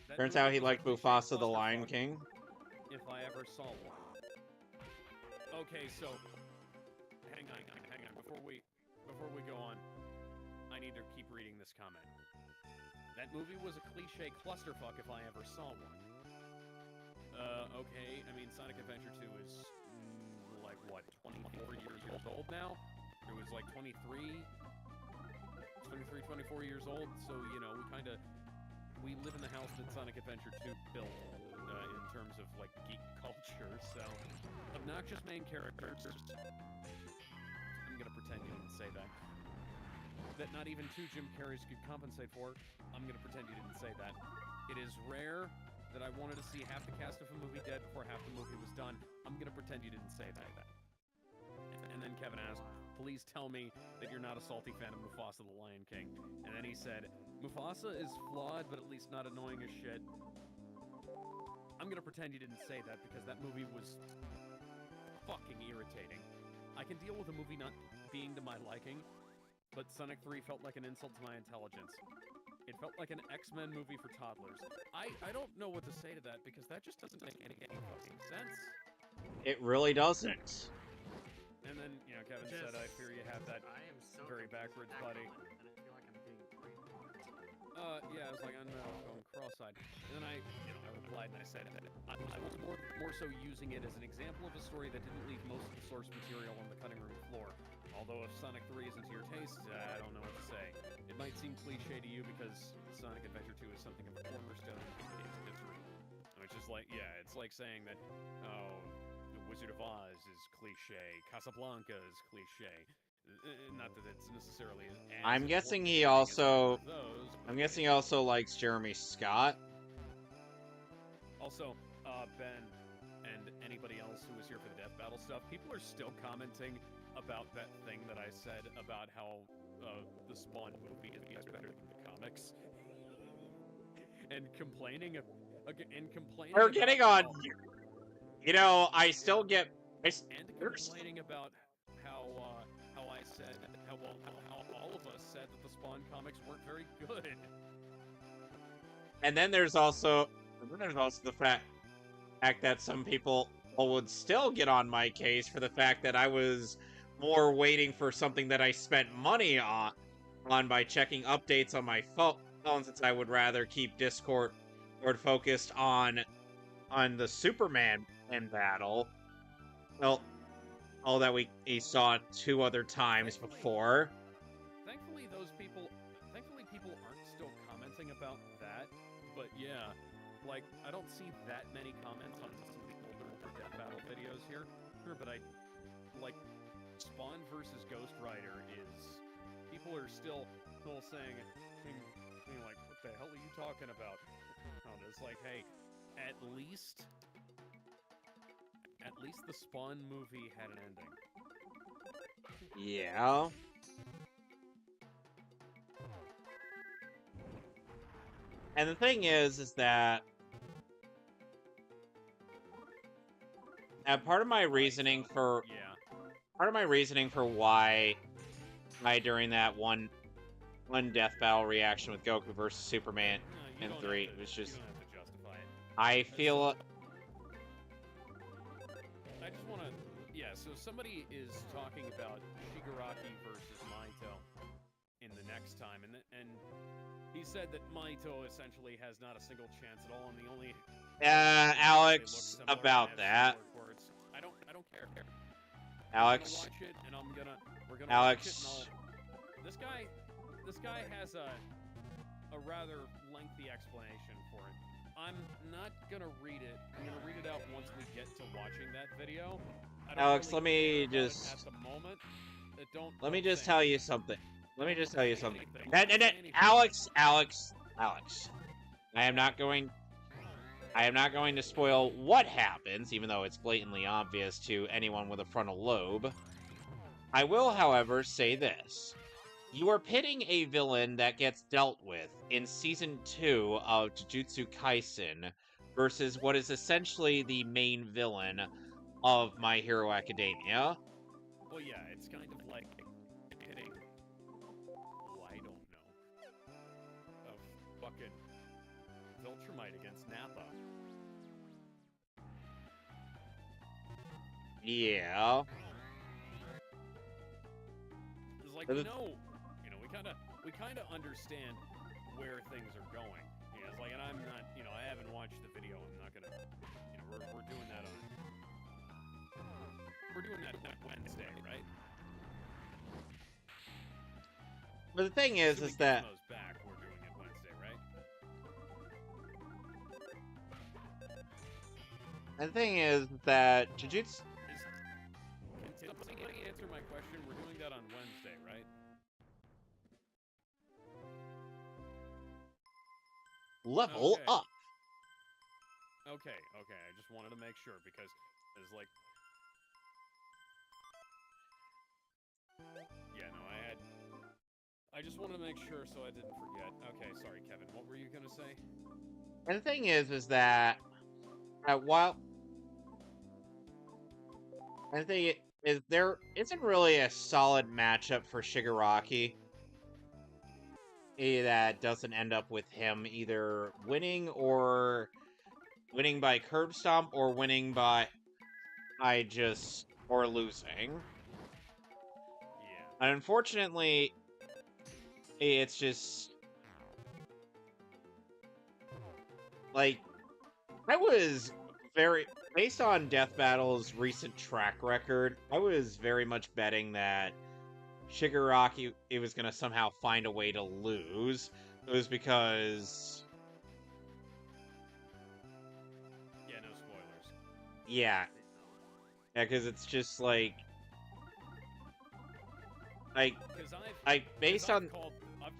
that Turns movie out he was a liked cliche Mufasa the Lion clusterfuck, King. if I ever saw one. Okay, so hang on. Before we go on, I need to keep reading this comment. That movie was a cliche clusterfuck if I ever saw one. Okay, I mean Sonic Adventure 2 is like what, 24 years old now? It was like 23, 24 years old, so you know, we live in the house that Sonic Adventure 2 built in terms of like geek culture, so obnoxious main characters. I'm gonna pretend you didn't say that. That not even 2 Jim Carreys could compensate for. I'm gonna pretend you didn't say that. It is rare that I wanted to see half the cast of a movie dead before half the movie was done. I'm gonna pretend you didn't say that. And then Kevin asked, "Please tell me that you're not a salty fan of Mufasa the Lion King." And then he said, "Mufasa is flawed, but at least not annoying as shit." I'm gonna pretend you didn't say that because that movie was fucking irritating. I can deal with a movie not being to my liking, but Sonic 3 felt like an insult to my intelligence. It felt like an X-Men movie for toddlers. I don't know what to say to that because that just doesn't make any fucking sense. It really doesn't. And then, you know, Kevin said, "I fear you have that I am so very confused backwards with that buddy." comment, and I feel like I'm being brainwashed. Yeah, I was like, I'm going cross-eyed. And then I replied and I said, I was more so using it as an example of a story that didn't leave most of the source material on the cutting room floor. Although if Sonic 3 isn't to your taste, I don't know what to say. It might seem cliche to you because Sonic Adventure 2 is something of a cornerstone of games history. Which is like, yeah, it's like saying that, oh, The Wizard of Oz is cliche, Casablanca is cliche. Not that it's necessarily as I'm guessing important he as also. those, but I'm guessing he also likes Jeremy Scott. Also, Ben and anybody else who was here for the Death Battle stuff, people are still commenting about that thing that I said about how the Spawn movie is better than the comics, and complaining. We're getting on. How, You know, I still get. and complaining about how I said how all of us said that the Spawn comics weren't very good. And then there's also the fact that some people would still get on my case for the fact that I was more waiting for something that I spent money on by checking updates on my phone, since I would rather keep Discord focused on the Superman and battle. Well, all that we saw 2 other times before. Thankfully, people aren't still commenting about that. But yeah, like I don't see that many comments on some of the older Death Battle videos here. But I like Spawn versus Ghost Rider is people are still saying like, what the hell are you talking about? It's like, hey, at least the Spawn movie had an ending. Yeah. And the thing is that part of my reasoning for why during that one Death Battle reaction with Goku versus Superman in 3, it was just, you don't have to justify it. I feel I just want to, so somebody is talking about Shigaraki versus Maito in the next time, and he said that Maito essentially has not a single chance at all, and the only Alex, about that. I don't care. Alex, I'm gonna watch it, and we're gonna Alex. watch it, and this guy has a rather lengthy explanation for it. I'm not gonna read it. I'm gonna read it out once we get to watching that video. Alex, let me just... At the moment, Let me just tell you something. Anything. Alex. I am not going to spoil what happens, even though it's blatantly obvious to anyone with a frontal lobe. I will, however, say this. You are pitting a villain that gets dealt with in Season 2 of Jujutsu Kaisen versus what is essentially the main villain of My Hero Academia. Well, yeah, it's kind of like hitting, I don't know, a fucking Viltrumite against Nappa. Yeah. It's like, we kind of understand where things are going. It's like, and I'm not, I haven't watched the video. I'm not gonna, we're doing that on Wednesday, right? But the thing is that... Those back, we're doing it Wednesday, right? And the thing is that Jujutsu... Can somebody answer my question? We're doing that on Wednesday, right? Level up. Okay. I just wanted to make sure because it's like, I just wanted to make sure so I didn't forget. Okay, sorry, Kevin. What were you gonna say? And the thing is that while... And the thing is, there isn't really a solid matchup for Shigaraki that doesn't end up with him either winning by curb stomp or winning by or losing. Yeah. And unfortunately, it's just like I was based on Death Battle's recent track record, I was very much betting that Shigaraki was going to somehow find a way to lose. It was because... Yeah, no spoilers. Yeah. Yeah, because it's just like... I've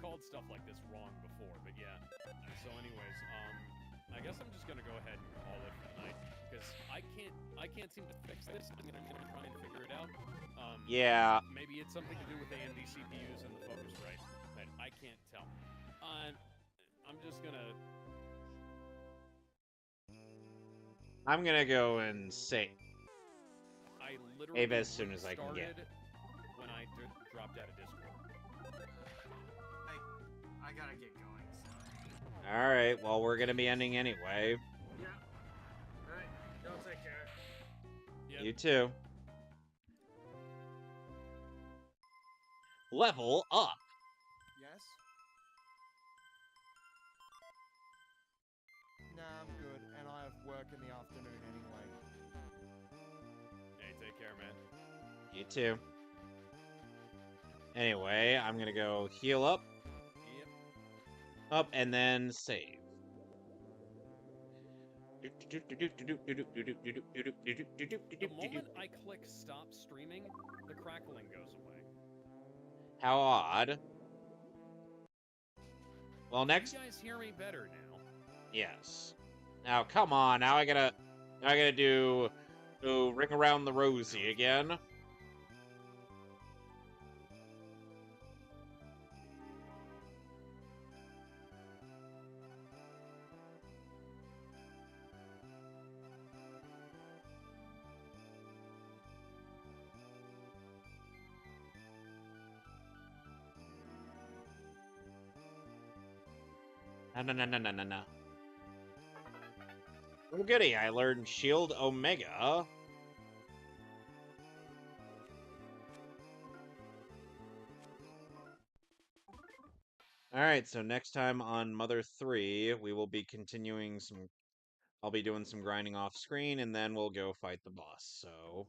called stuff like this wrong before, but yeah. So anyways, I guess I'm just gonna go ahead and call it for tonight, because I can't seem to fix this. I'm gonna try and figure it out. Yeah. Maybe it's something to do with AMD CPUs and the Focusrite, but I can't tell. I'm just gonna... I'm gonna go and say... I literally as soon as I can get. when I dropped dropped out of Discord. I gotta get going. So. Alright, well, we're gonna be ending anyway. Yeah. Alright, y'all take care. Yep. You too. Level up. Yes? Nah, I'm good, and I have work in the afternoon anyway. Hey, take care, man. You too. Anyway, I'm gonna go heal up, Yep. and then save. The moment I click stop streaming, the crackling goes away. How odd. Well, next. You guys hear me better now? Yes. Now, come on. Now I gotta do Ring Around the Rosie again. No. Oh, goody. I learned Shield Omega. Alright, so next time on Mother 3, we will be continuing some... I'll be doing some grinding off screen, and then we'll go fight the boss, so...